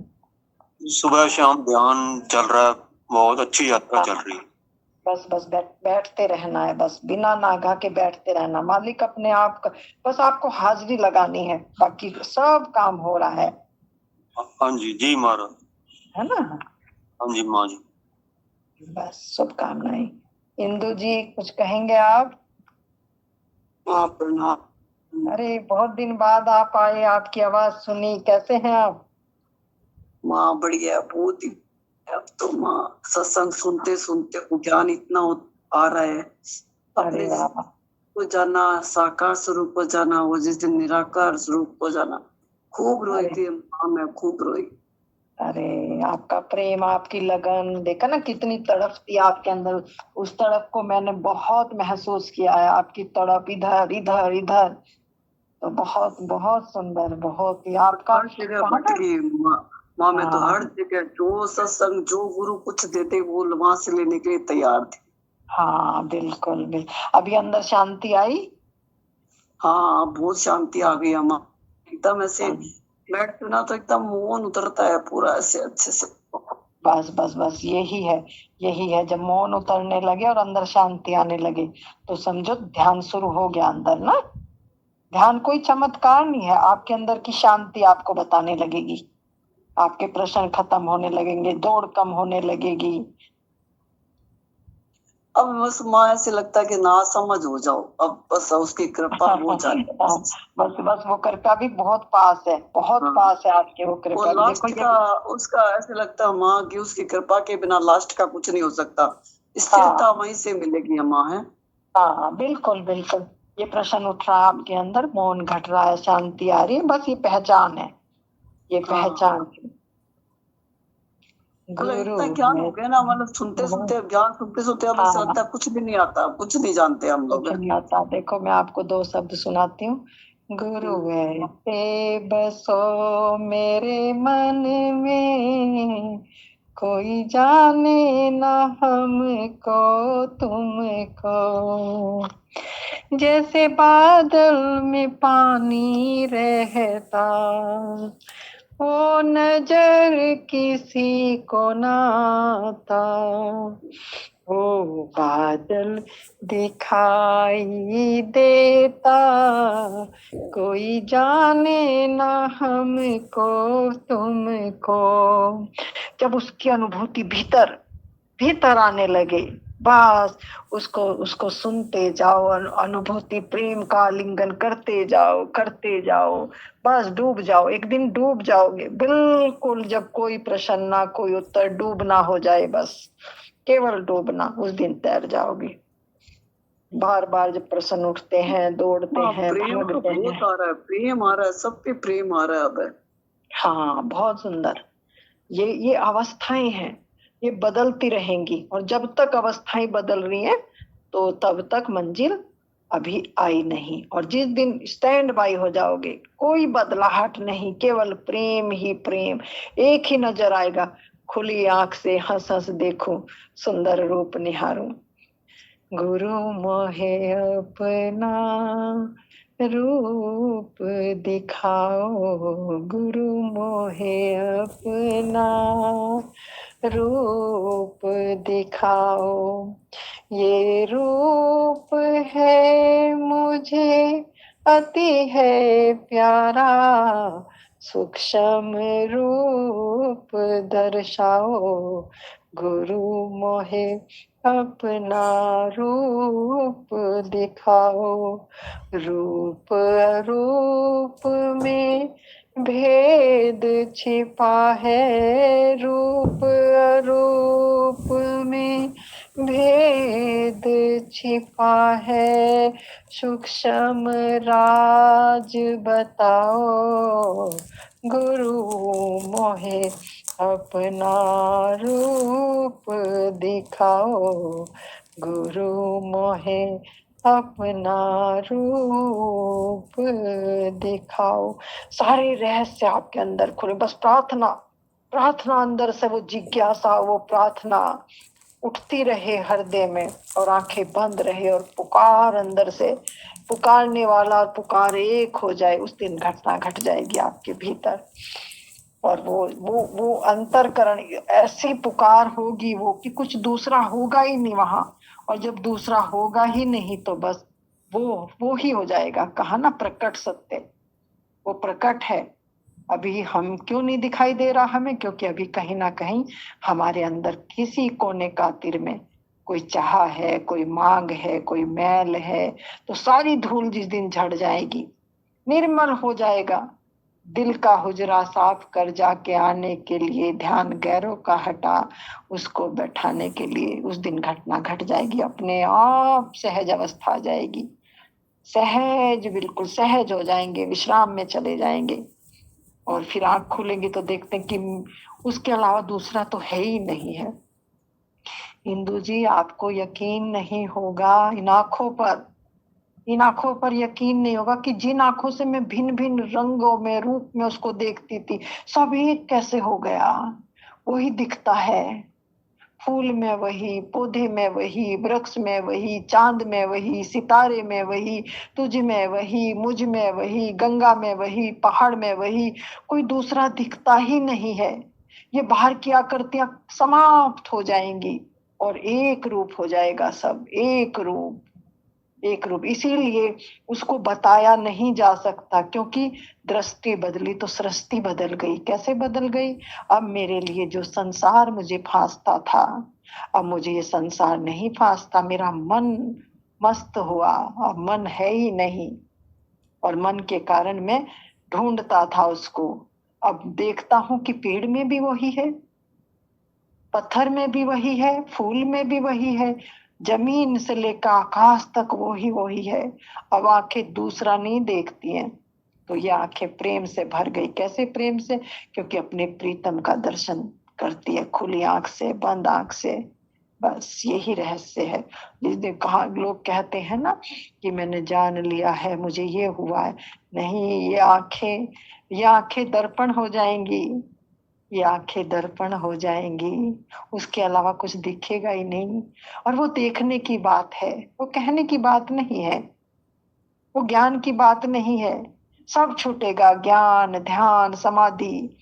सुबह शाम ध्यान चल रहा है, बहुत अच्छी यात्रा चल रही है। बस बस बैठते रहना है, बस बिना नागा के बैठते रहना। मालिक अपने आप का, बस आपको हाजिरी लगानी है, बाकी सब काम हो रहा है। हाँ जी, जी महाराज, है ना। हाँ जी माँ जी। बस शुभकामनाएं। इंदु जी कुछ कहेंगे आप? प्रणाम। अरे बहुत दिन बाद आप आए, आपकी आवाज सुनी, कैसे हैं आप? माँ बढ़िया, बहुत ही। अब तो माँ सत्संग सुनते सुनते ज्ञान इतना आ रहा है, अपने अरे वाह, को जाना, साकार स्वरूप को जाना, वो जिस दिन निराकार स्वरूप को जाना, खूब रोई अरे थी माँ, मैं खूब रोई। अरे आपका प्रेम, आपकी लगन देखा ना, कितनी तड़प थी आपके अंदर। उस तड़प को मैंने बहुत महसूस किया है, आपकी तड़प इधर इधर इधर। तो बहुत बहुत सुंदर, बहुत ही आपका हर जगह कहा ना। भटकी माँ, मैं तो हर हाँ जगह जो सत्संग, जो गुरु कुछ देते वो वहां से लेने के लिए तैयार थी। हाँ बिल्कुल बिल्कुल। अभी अंदर शांति आई? हाँ, बहुत शांति आ गई माँ, एकदम ऐसे बैठते ना तो एकदम मौन उतरता है पूरा ऐसे अच्छे से। बस बस बस, यही है, यही है। जब मौन उतरने लगे और अंदर शांति आने लगे तो समझो ध्यान शुरू हो गया अंदर ना। ध्यान कोई चमत्कार नहीं है, आपके अंदर की शांति आपको बताने लगेगी। आपके प्रश्न खत्म होने लगेंगे, दौड़ कम होने लगेगी। अब बस माँ ऐसे लगता है कि ना समझ हो जाओ, अब बस उसकी कृपा हो जाए। बस बस, वो कृपा भी बहुत पास है, बहुत हाँ। पास है आपके वो वो कृपा भी। देखो लास्ट ये का उसका ऐसे लगता है माँ कि उसकी कृपा के बिना लास्ट का कुछ नहीं हो सकता, हाँ स्थिरता वहीं से मिलेगी माँ है। हाँ बिल्कुल बिल्कुल। ये प्रश्न उठ रहा है आपके अंदर, मौन घट रहा है, शांति आ रही है, बस ये पहचान है, ये हाँ। पहचान है। मतलब गुरु इतना ज्ञान हो में गया ना, मतलब सुनते सुनते ज्ञान सुनते सुनते अब ऐसा हाँ लगता है कुछ भी नहीं आता, कुछ नहीं जानते हम लोग। कुछ नहीं आता। देखो मैं आपको दो शब्द सुनाती हूँ। गुरु ऐसे बसो मेरे मन में, कोई जाने ना हमको तुमको, जैसे बादल में पानी रहता, वो नजर किसी को ना आता। वो बादल दिखाई देता, कोई जाने ना हमको तुमको। जब उसकी अनुभूति भीतर भीतर आने लगे, बस उसको उसको सुनते जाओ, अनुभूति प्रेम का आलिंगन करते जाओ। बस डूब जाओ, एक दिन डूब जाओगे बिल्कुल। जब कोई प्रश्न ना, कोई उत्तर, डूबना हो जाए, बस केवल डूबना, उस दिन तैर जाओगे। बार बार जब प्रश्न उठते हैं, दौड़ते हाँ, हैं, प्रेम तो भागते बहुत हैं। आ रहा है, प्रेम आ रहा है, सब पे प्रेम आ रहा है अब। हाँ बहुत सुंदर। ये अवस्थाएं हैं, ये बदलती रहेंगी, और जब तक अवस्थाएं बदल रही हैं तो तब तक मंजिल अभी आई नहीं। और जिस दिन स्टैंड बाय हो जाओगे, कोई बदलाहट नहीं, केवल प्रेम ही प्रेम, एक ही नजर आएगा, खुली आंख से हंस हंस देखूं, सुंदर रूप निहारूं। गुरु मोहे अपना रूप दिखाओ, गुरु मोहे अपना रूप दिखाओ। ये रूप है मुझे अति है प्यारा, सूक्ष्म रूप दर्शाओ, गुरु मोहे अपना रूप दिखाओ। रूप अरूप में भेद छिपा है, रूप अरूप में भेद छिपा है, सूक्ष्म राज बताओ, गुरु मोहे अपना रूप दिखाओ, गुरु मोहे अपना रूप दिखाओ। सारे रहस्य आपके अंदर खुले, बस प्रार्थना, प्रार्थना अंदर से, वो जिज्ञासा, वो प्रार्थना उठती रहे हृदय में, और आंखें बंद रहे, और पुकार अंदर से, पुकारने वाला और पुकार एक हो जाए, उस दिन घटना घट जाएगी आपके भीतर। और वो अंतरकरण, ऐसी पुकार होगी वो कि कुछ दूसरा होगा ही नहीं वहां। और जब दूसरा होगा ही नहीं तो बस वो ही हो जाएगा। कहा ना प्रकट सत्य, वो प्रकट है। अभी हम क्यों नहीं दिखाई दे रहा हमें? क्योंकि अभी कहीं ना कहीं हमारे अंदर किसी कोने कातिर में कोई चाह है, कोई मांग है, कोई मैल है। तो सारी धूल जिस दिन झड़ जाएगी, निर्मल हो जाएगा, दिल का हुजरा साफ कर जाके आने के लिए, ध्यान गैरों का हटा उसको बैठाने के लिए। उस दिन घटना घट जाएगी, अपने आप सहज अवस्था आ जाएगी, सहज, बिल्कुल सहज हो जाएंगे, विश्राम में चले जाएंगे। और फिर आंख खोलेंगे तो देखते हैं कि उसके अलावा दूसरा तो है ही नहीं है। इंदु जी, आपको यकीन नहीं होगा इन आंखों पर, इन आंखों पर यकीन नहीं होगा कि जिन आंखों से मैं भिन्न भिन्न रंगों में, रूप में उसको देखती थी, सब एक कैसे हो गया। वही दिखता है, फूल में वही, पौधे में वही, वृक्ष में वही, चांद में वही, सितारे में वही, तुझ में वही, मुझ में वही, गंगा में वही, पहाड़ में वही, कोई दूसरा दिखता ही नहीं है। ये बाहर की आकृतियां समाप्त हो जाएंगी और एक रूप हो जाएगा सब, एक रूप, एक रूप। इसीलिए उसको बताया नहीं जा सकता, क्योंकि दृष्टि बदली तो सृष्टि बदल गई। कैसे बदल गई? अब मेरे लिए जो संसार मुझे फांसता था, अब मुझे ये संसार नहीं फांसता। मेरा मन मस्त हुआ, अब मन है ही नहीं, और मन के कारण मैं ढूंढता था उसको। अब देखता हूं कि पेड़ में भी वही है, पत्थर में भी वही है, फूल में भी वही है, जमीन से लेकर आकाश तक वही है। अब आंखें दूसरा नहीं देखती हैं, तो ये आंखें प्रेम से भर गई। कैसे प्रेम से? क्योंकि अपने प्रीतम का दर्शन करती है, खुली आंख से, बंद आंख से। बस यही रहस्य है। जिसने कहा, लोग कहते हैं ना कि मैंने जान लिया है, मुझे ये हुआ है। नहीं, ये आंखें दर्पण हो जाएंगी, ये आंखें दर्पण हो जाएंगी, उसके अलावा कुछ दिखेगा ही नहीं। और वो देखने की बात है, वो कहने की बात नहीं है, वो ज्ञान की बात नहीं है। सब छूटेगा, ज्ञान, ध्यान, समाधि,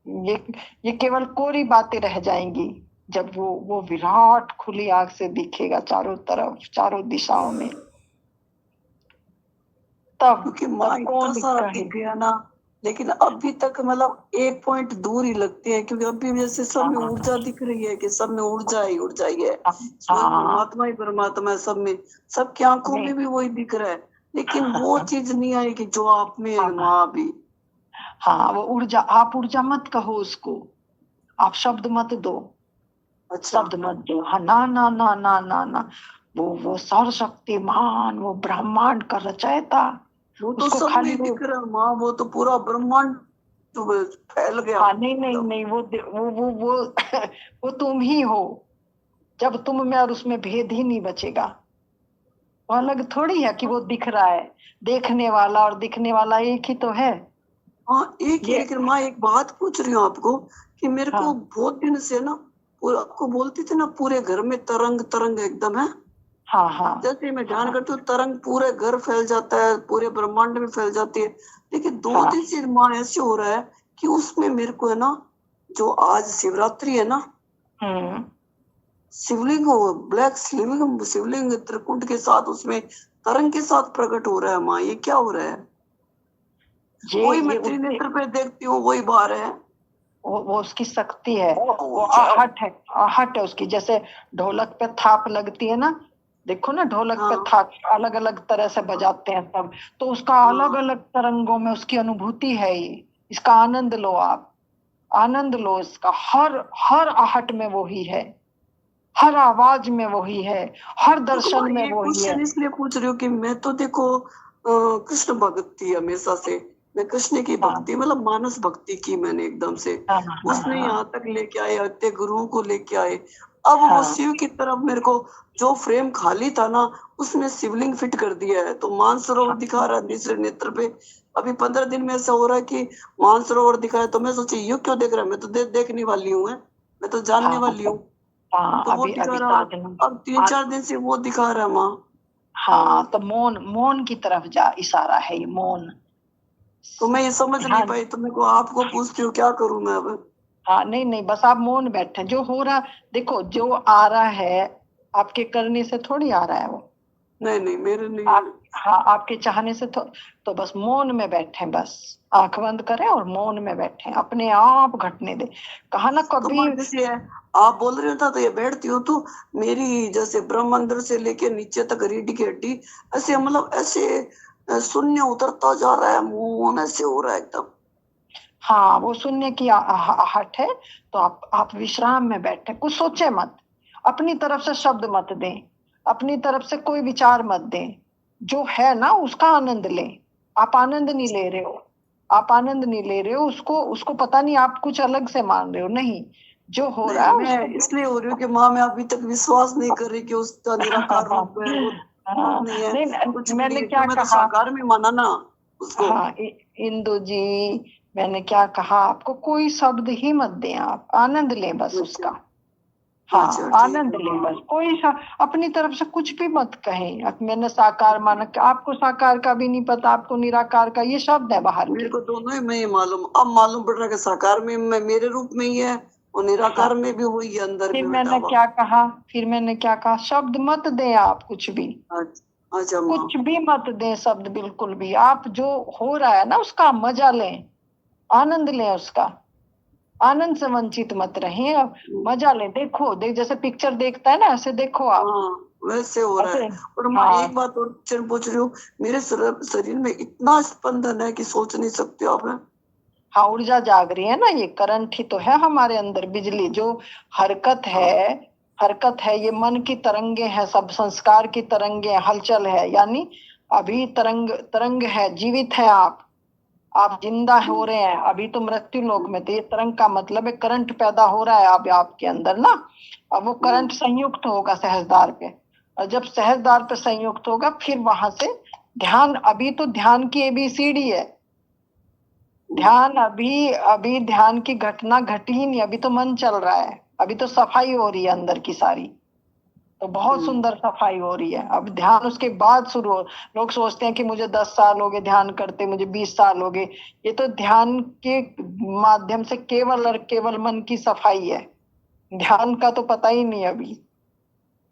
ये केवल कोरी बातें रह जाएंगी जब वो विराट खुली आंख से दिखेगा चारों तरफ, चारों दिशाओं में। तब क्योंकि माँ कौन इतना सारा दिखता दिख गया ना, लेकिन अभी तक मतलब एक पॉइंट दूर ही लगते हैं, क्योंकि अभी जैसे सब में ऊर्जा दिख रही है कि सब में ऊर्जा ही है। परमात्मा ही परमात्मा है सब में, सबकी आंखों में भी वही दिख रहा है, लेकिन वो चीज नहीं आई कि जो आप में है माँ भी। हाँ, वो ऊर्जा, आप ऊर्जा मत कहो उसको, आप शब्द मत दो, अच्छा, शब्द मत दो। हाँ, ना ना ना ना ना ना, वो सर्वशक्तिमान, वो ब्रह्मांड का रचयिता, वो तो उसको सब खाली में दिख रहा है माँ, वो तो पूरा ब्रह्मांड तो फैल गया। हाँ, नहीं, वो तुम ही हो। जब तुम में और उसमें भेद ही नहीं बचेगा। वो अलग थोड़ी है कि वो दिख रहा है, देखने वाला और दिखने वाला एक ही तो है। हाँ एक ही, लेकिन माँ एक बात पूछ रही हूँ आपको कि मेरे को बहुत दिन से ना, पूरा आपको बोलती थी ना, पूरे घर में तरंग तरंग एकदम है। हाँ, जैसे मैं ध्यान करती हूँ तरंग पूरे घर फैल जाता है, पूरे ब्रह्मांड में फैल जाती है। लेकिन 2 दिन से माँ ऐसे हो रहा है कि उसमें मेरे को है ना, जो आज शिवरात्रि है ना, शिवलिंग, ब्लैक शिवलिंग त्रिकुट के साथ, उसमें तरंग के साथ प्रकट हो रहा है माँ। ये क्या हो रहा है? वही मैं त्रिनेत्र पे देखती हूँ, वही बाहर है। वो उसकी शक्ति है, वो आहट है उसकी। जैसे ढोलक पे थाप लगती है ना, देखो ना, ढोलक पे थाप अलग अलग तरह से बजाते हैं सब, तो उसका अलग अलग तरंगों में उसकी अनुभूति है। ये, इसका आनंद लो, आप आनंद लो इसका। हर आहट में वही है, हर आवाज में वही है, हर दर्शन में वही है। इसलिए पूछ रही हूँ कि मैं तो देखो कृष्ण भक्त थी हमेशा से, मैं कृष्ण की भक्ति मतलब मानस भक्ति की मैंने एकदम से। उसने यहाँ तक लेके आए, इतने गुरुओं को लेके आए। अब वो शिव की तरफ मेरे को, जो फ्रेम खाली था ना, उसमें शिवलिंग फिट कर दिया है, तो मानसरोवर दिखा रहा है तीसरे नेत्र पे। अभी 15 दिन में ऐसा हो रहा है कि मानसरोवर दिखा है, तो मैं सोची ये क्यों देख रहा है, मैं तो देखने वाली हूँ, मैं तो जानने वाली हूँ। तो वो दिखा रहा, अब 3-4 दिन से वो दिखा रहा है माँ। हाँ, तो मौन की तरफ जा, इशारा है ये, मौन। तो मैं ये समझ नहीं पाई, तो मैं को आपको पूछती हूँ क्या करूँ मैं अब? हाँ, नहीं, बस आप मौन बैठे। जो हो रहा, देखो, जो आ रहा है आपके करने से थोड़ी आ रहा है वो। नहीं मेरे नहीं। हाँ, आपके चाहने से तो बस मौन में बैठे, बस आंख बंद करें और मौन में बैठे, अपने आप घटने दे। कहा ना कभी, जैसे आप बोल रहे हो तो ये बैठती हो तो मेरी जैसे ब्रह्मांड से लेके नीचे तक रीढ़ की हड्डी ऐसे, मतलब ऐसे शून्य उतरता जा रहा है, मौन ऐसे हो रहा है एकदम। हाँ, वो सुनने की आहट है, तो आप विश्राम में बैठे, कुछ सोचे मत, अपनी तरफ से शब्द मत दें, अपनी तरफ से कोई विचार मत दें, जो है ना उसका आनंद लें। आप आनंद नहीं ले रहे हो, आप आनंद नहीं ले रहे हो, उसको पता नहीं आप कुछ अलग से मान रहे हो, नहीं, जो हो रहा है मैं उसको इसलिए हो रही हूँ कि माँ मैं अभी तक विश्वास नहीं कर रही कि उसका निराकार रूप है, वो हाँ, नहीं है, नहीं, कुछ भी मैंने नहीं है, क्या तो मैं तो कहा, साकार में माना ना उसको। हाँ, इंदु जी, मैंने क्या कहा आपको, कोई शब्द ही मत दें, आप आनंद लें बस उसका। हाँ, अच्छा, ठीक आनंद है, लें हाँ। बस, अपनी तरफ से कुछ भी मत कहें। अब मैंने साकार माना, कि आपको साकार का भी नहीं पता, आपको निराकार का, ये शब्द है बाहर मेरे के। को दोनों ही में ही मालूम, अब मालूम पड़ रहा है कि साकार में मैं मेरे रूप में ही है और निराकार हाँ, में भी हुई है, अंदर फिर में बैठा मैंने हुआ। क्या कहा, फिर मैंने क्या कहा, शब्द मत दें आप, कुछ भी, अच्छा माँ। कुछ भी मत दें शब्द, बिल्कुल भी। आप जो हो रहा है ना उसका मजा लें, आनंद लें उसका, आनंद से वंचित मत रहें, अब मजा लें। देखो, जैसे पिक्चर देखता है ना, ऐसे देखो आप, हाँ, वैसे हो रहा ऐसे। है। और माँ हाँ, एक बात और क्वेश्चन पूछ रही हूँ, मेरे शरीर में इतना स्पंदन है कि सोच नहीं सकते आप। हाँ, ऊर्जा जाग रही है ना, ये करंट ही तो है हमारे अंदर, बिजली जो हरकत है, हरकत है, ये मन की तरंगे हैं, सब संस्कार की तरंगे, हलचल है, यानी अभी तरंग है, जीवित है आप जिंदा हो रहे हैं, अभी तो मृत्यु लोक में थे। ये तरंग का मतलब है करंट पैदा हो रहा है अब आपके अंदर ना। अब वो करंट संयुक्त होगा सहस्दार पे, और जब सहस्दार पे संयुक्त होगा, फिर वहां से ध्यान, अभी तो ध्यान की ABCD है, ध्यान अभी ध्यान की घटना घटी ही नहीं, अभी तो मन चल रहा है, अभी तो सफाई हो रही है अंदर की सारी, तो बहुत सुंदर सफाई हो रही है। अब ध्यान उसके बाद शुरू हो। लोग सोचते हैं कि मुझे 10 साल हो गए ध्यान करते, मुझे 20 साल हो गए, ये तो ध्यान के माध्यम से केवल और केवल मन की सफाई है, ध्यान का तो पता ही नहीं अभी।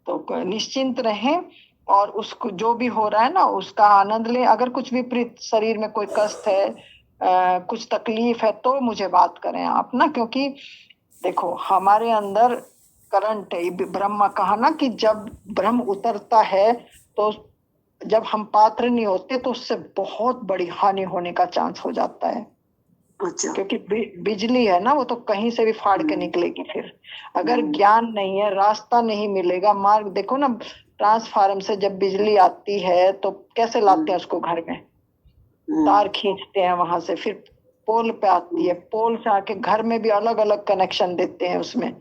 तो निश्चिंत रहें, और उसको जो भी हो रहा है ना उसका आनंद लें। अगर कुछ विपरीत शरीर में कोई कष्ट है, कुछ तकलीफ है, तो मुझे बात करें आप ना, क्योंकि देखो हमारे अंदर करंट है। ब्रह्मा कहा ना कि जब ब्रह्म उतरता है, तो जब हम पात्र नहीं होते तो उससे बहुत बड़ी हानि होने का चांस हो जाता है, अच्छा। क्योंकि बिजली है ना, वो तो कहीं से भी फाड़ के निकलेगी। फिर अगर ज्ञान नहीं है, रास्ता नहीं मिलेगा, मार्ग, देखो ना, ट्रांसफार्मर से जब बिजली आती है तो कैसे लाते हैं उसको घर में, तार खींचते हैं वहां से, फिर पोल पे आती है, पोल से आके घर में भी अलग अलग कनेक्शन देते हैं उसमें,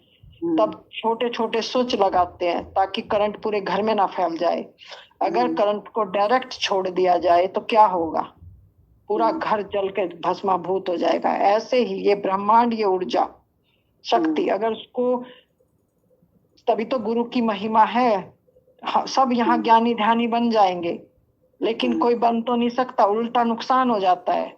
तब छोटे छोटे स्विच लगाते हैं ताकि करंट पूरे घर में ना फैल जाए। अगर करंट को डायरेक्ट छोड़ दिया जाए तो क्या होगा, पूरा घर जल के भस्माभूत हो जाएगा। ऐसे ही ये ब्रह्मांड, ये ऊर्जा शक्ति, अगर उसको, तभी तो गुरु की महिमा है। सब यहाँ ज्ञानी ध्यानी बन जाएंगे, लेकिन कोई बन तो नहीं सकता, उल्टा नुकसान हो जाता है।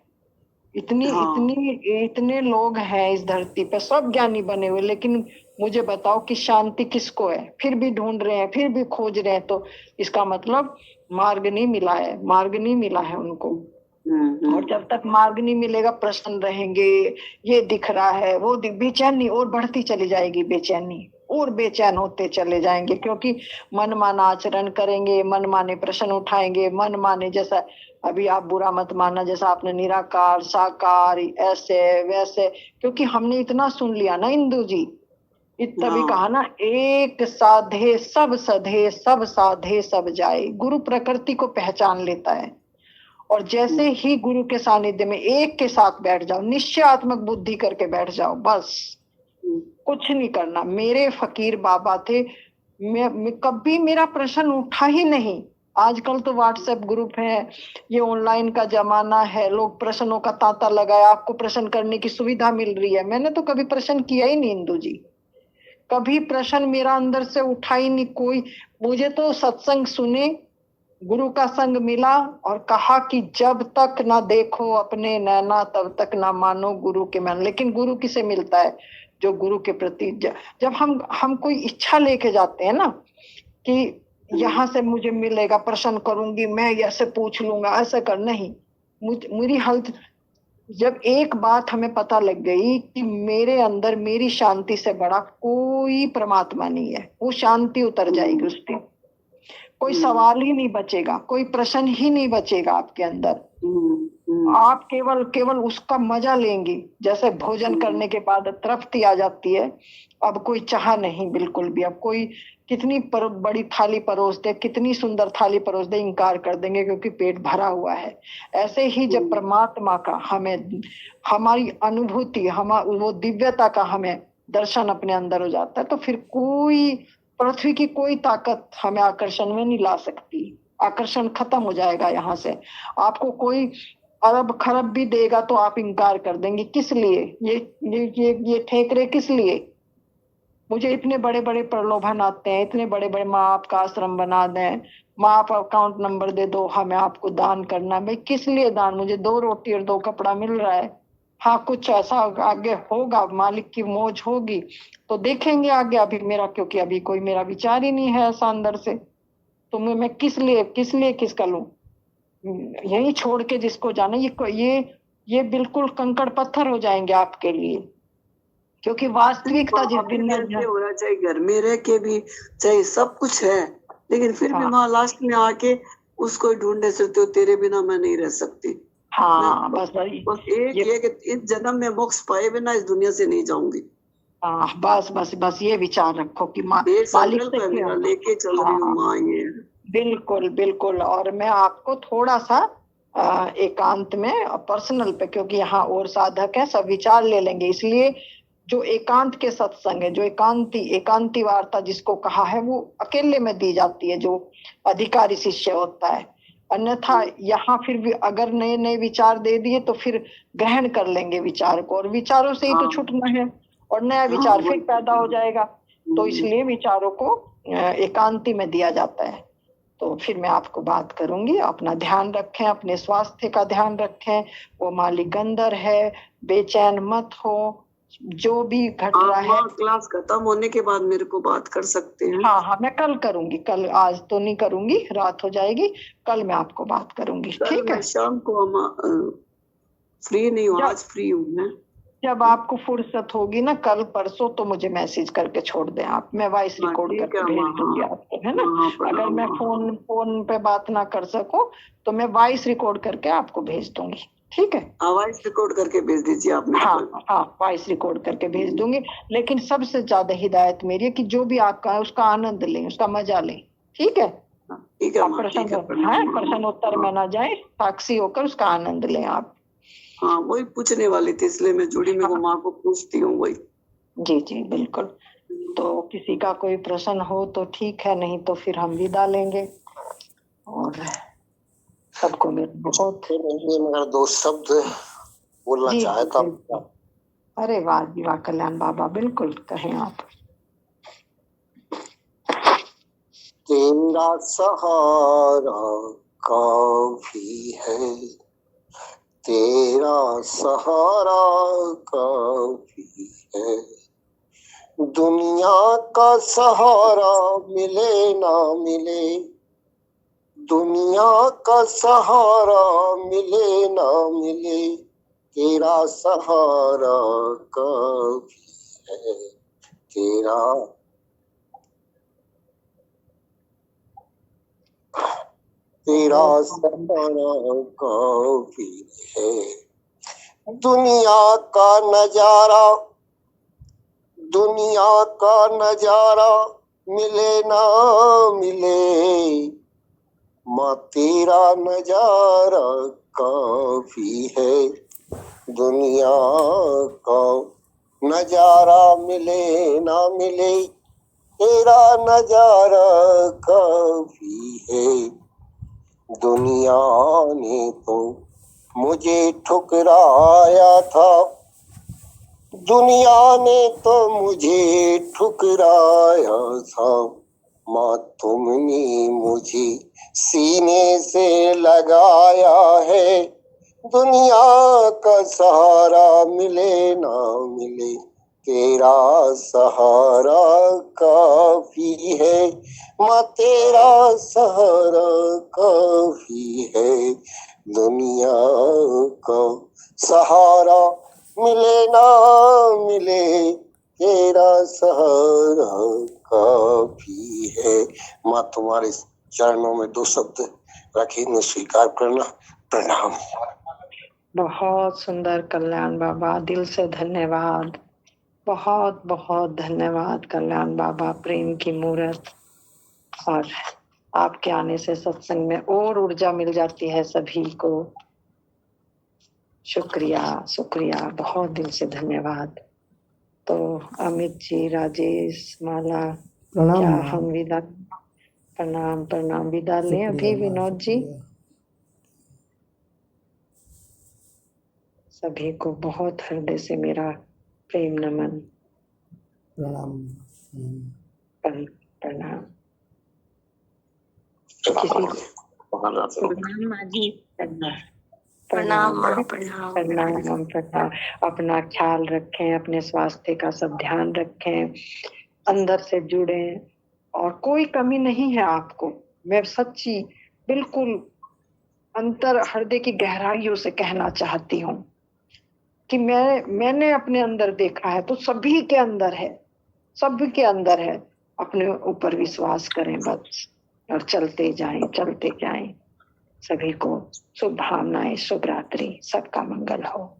इतने लोग हैं इस धरती पे, सब ज्ञानी बने हुए, लेकिन मुझे बताओ कि शांति किसको है, फिर भी ढूंढ रहे हैं, फिर भी खोज रहे हैं, तो इसका मतलब मार्ग नहीं मिला है, मार्ग नहीं मिला है उनको। और जब तक मार्ग नहीं मिलेगा, प्रश्न रहेंगे, ये दिख रहा है, वो बेचैनी और बढ़ती चली जाएगी, बेचैनी और बेचैन होते चले जाएंगे, क्योंकि मन माना आचरण करेंगे, मन माने प्रश्न उठाएंगे, मन माने, जैसा अभी आप बुरा मत मानना, जैसा आपने निराकार साकार ऐसे वैसे, क्योंकि हमने इतना सुन लिया ना इंदु जी, तभी कहा ना, एक साधे सब सधे, सब साधे सब जाए। गुरु प्रकृति को पहचान लेता है, और जैसे ही गुरु के सानिध्य में एक के साथ बैठ जाओ, निश्चयात्मक बुद्धि करके बैठ जाओ, बस कुछ नहीं करना। मेरे फकीर बाबा थे, मैं कभी मेरा प्रश्न उठा ही नहीं। आजकल तो व्हाट्सएप ग्रुप है, ये ऑनलाइन का जमाना है, लोग प्रश्नों का तांता लगाया, आपको प्रश्न करने की सुविधा मिल रही है। मैंने तो कभी प्रश्न किया ही नहीं इंदु जी, कभी प्रश्न मेरा अंदर से उठा ही नहीं कोई। मुझे तो सत्संग सुने, गुरु का संग मिला, और कहा कि जब तक ना देखो अपने नैना, तब तक ना मानो गुरु के मन। लेकिन गुरु किसे मिलता है, जो गुरु के प्रति, जब हम कोई इच्छा लेके जाते हैं ना, कि यहाँ से मुझे मिलेगा, प्रश्न करूंगी मैं, ऐसे पूछ लूंगा, ऐसे कर, नहीं। मेरी हालत, जब एक बात हमें पता लग गई कि मेरे अंदर मेरी शांति से बड़ा कोई परमात्मा नहीं है, वो शांति उतर जाएगी उस दिन, कोई सवाल ही नहीं बचेगा, कोई प्रश्न ही नहीं बचेगा आपके अंदर। आप केवल केवल उसका मजा लेंगी, जैसे भोजन करने के बाद तृप्ति आ जाती है। अब कोई चाह नहीं बिल्कुल भी। अब कोई कितनी बड़ी थाली परोस दे, कितनी सुंदर थाली परोस दे, इनकार कर देंगे क्योंकि पेट भरा हुआ है। ऐसे ही जब परमात्मा का हमें, हमारी अनुभूति, वो दिव्यता का हमें दर्शन अपने अंदर हो जाता है, तो फिर कोई, पृथ्वी की कोई ताकत हमें आकर्षण में नहीं ला सकती। आकर्षण खत्म हो जाएगा यहाँ से। आपको कोई अरब खरब भी देगा तो आप इनकार कर देंगे। किस लिए? ये ठेकरे किस लिए? मुझे इतने बड़े बड़े प्रलोभन आते हैं, इतने बड़े बड़े, माँ आपका आश्रम बना दें, माँ आप अकाउंट नंबर दे दो, हमें आपको दान करना है। भाई किस लिए दान? मुझे 2 रोटी और 2 कपड़ा मिल रहा है। हाँ, कुछ ऐसा आगे होगा, मालिक की मौज होगी तो देखेंगे आगे। अभी मेरा, क्योंकि अभी कोई मेरा विचार ही नहीं है ऐसा अंदर से, तो मैं किस लिए किसका लूं? यही छोड़ के जिसको जाना, ये बिल्कुल कंकड़ पत्थर हो जाएंगे आपके लिए, क्योंकि वास्तविकता जिस दिन कैसे हो रहा, चाहे घर में रह के भी, चाहे सब कुछ है, लेकिन फिर भी वहाँ लास्ट में आके उसको ढूंढने सकते हो, तेरे बिना मैं नहीं रह सकती। हाँ, बस एक इस जन्म में मोक्ष पाए बिना इस दुनिया से नहीं जाऊंगी। हाँ, बस ये विचार रखो कि मालिक से मेरा लेके चल रही हूँ माँ। ये बिल्कुल बिल्कुल। और मैं आपको थोड़ा सा एकांत में, पर्सनल पे, क्योंकि यहाँ और साधक है, सब विचार ले लेंगे, इसलिए जो एकांत के सत्संग है, जो एकांती वार्ता जिसको कहा है, वो अकेले में दी जाती है, जो अधिकारी शिष्य होता है। अन्यथा यहाँ फिर भी अगर नए नए विचार दे दिए तो फिर ग्रहण कर लेंगे विचार को, और विचारों से ही तो छूटना है, और नया विचार फिर पैदा हो जाएगा। तो इसलिए विचारों को एकांती में दिया जाता है। तो फिर मैं आपको बात करूंगी। अपना ध्यान रखें, अपने स्वास्थ्य का ध्यान रखें। वो मालिक अंदर है, बेचैन मत हो। जो भी घट रहा है, क्लास खत्म होने के बाद मेरे को बात कर सकते हैं। हाँ, मैं कल करूंगी, कल, आज तो नहीं करूंगी, रात हो जाएगी, कल मैं आपको बात करूंगी। ठीक है? शाम को फ्री नहीं हूँ, आज फ्री हूँ मैं। जब आपको फुर्सत होगी ना, कल परसों, तो मुझे मैसेज करके छोड़ दें आप, मैं वॉइस रिकॉर्ड करके भेज दूंगी आपको, है ना? अगर मैं फोन पे बात ना कर सकूं तो मैं वॉइस रिकॉर्ड करके आपको भेज दूंगी। ठीक है? वॉइस रिकॉर्ड करके भेज दीजिए आप। हाँ, वॉइस रिकॉर्ड करके भेज दूंगी। लेकिन सबसे ज्यादा हिदायत मेरी है कि जो भी आपका है उसका आनंद लें, उसका मजा लें। ठीक है? प्रश्नोत्तर में ना जाए, साक्षी होकर उसका आनंद लें आप। हाँ, वही पूछने वाली थी, इसलिए मैं जुड़ी में माँ को पूछती हूँ वही। जी बिल्कुल। तो किसी का कोई प्रश्न हो तो ठीक है, नहीं तो फिर हम विदा लेंगे। और सबको बहुत मगर 2 शब्द बोलना चाहता हूँ। अरे वाह कल्याण बाबा, बिल्कुल कहें आप। तेरा सहारा काफी है, तेरा सहारा काफी है। दुनिया का सहारा मिले ना मिले, दुनिया का सहारा मिले ना मिले, तेरा सहारा काफी है। तेरा सहारा काफी है। दुनिया का नजारा मिले ना मिले, माँ तेरा नजारा काफी है। दुनिया का नजारा मिले ना मिले, तेरा नजारा काफी है। दुनिया ने तो मुझे ठुकराया था, दुनिया ने तो मुझे ठुकराया था, माँ तुमने मुझे सीने से लगाया है। दुनिया का सहारा मिले ना मिले, तेरा सहारा काफी है। माँ तेरा सहारा काफी है। दुनिया का सहारा मिले ना मिले, तेरा सहारा काफी है। माँ तुम्हारे चरणों में 2 शब्द रखे, स्वीकार करना। प्रणाम। बहुत सुंदर कल्याण बाबा, दिल से धन्यवाद, बहुत बहुत धन्यवाद कल्याण बाबा, प्रेम की मूर्त। और आपके आने से सत्संग में और ऊर्जा मिल जाती है सभी को। शुक्रिया शुक्रिया, बहुत दिल से धन्यवाद। तो अमित जी, राजेश, माला, प्रणाम क्या माँ। हम विदा? प्रणाम प्रणाम, विदा लें शुक्रिया अभी माँ, विनोद जी? शुक्रिया। सभी को बहुत हृदय से मेरा प्रेम नमन, प्रणाम। प्रणाम। प्रणाम किसी प्रणाम माँ जी। प्रणाम प्रणाम माँ, प्रणाम। प्रणाम प्रणाम। अपना ख्याल रखें, अपने स्वास्थ्य का सब ध्यान रखें, अंदर से जुड़े, और कोई कमी नहीं है आपको। मैं सच्ची बिल्कुल अंतर हृदय की गहराइयों से कहना चाहती हूँ कि मैंने अपने अंदर देखा है, तो सभी के अंदर है, सभी के अंदर है। अपने ऊपर विश्वास करें बस, और चलते जाएं। सभी को शुभ भावनाएं, शुभ रात्रि, सबका मंगल हो।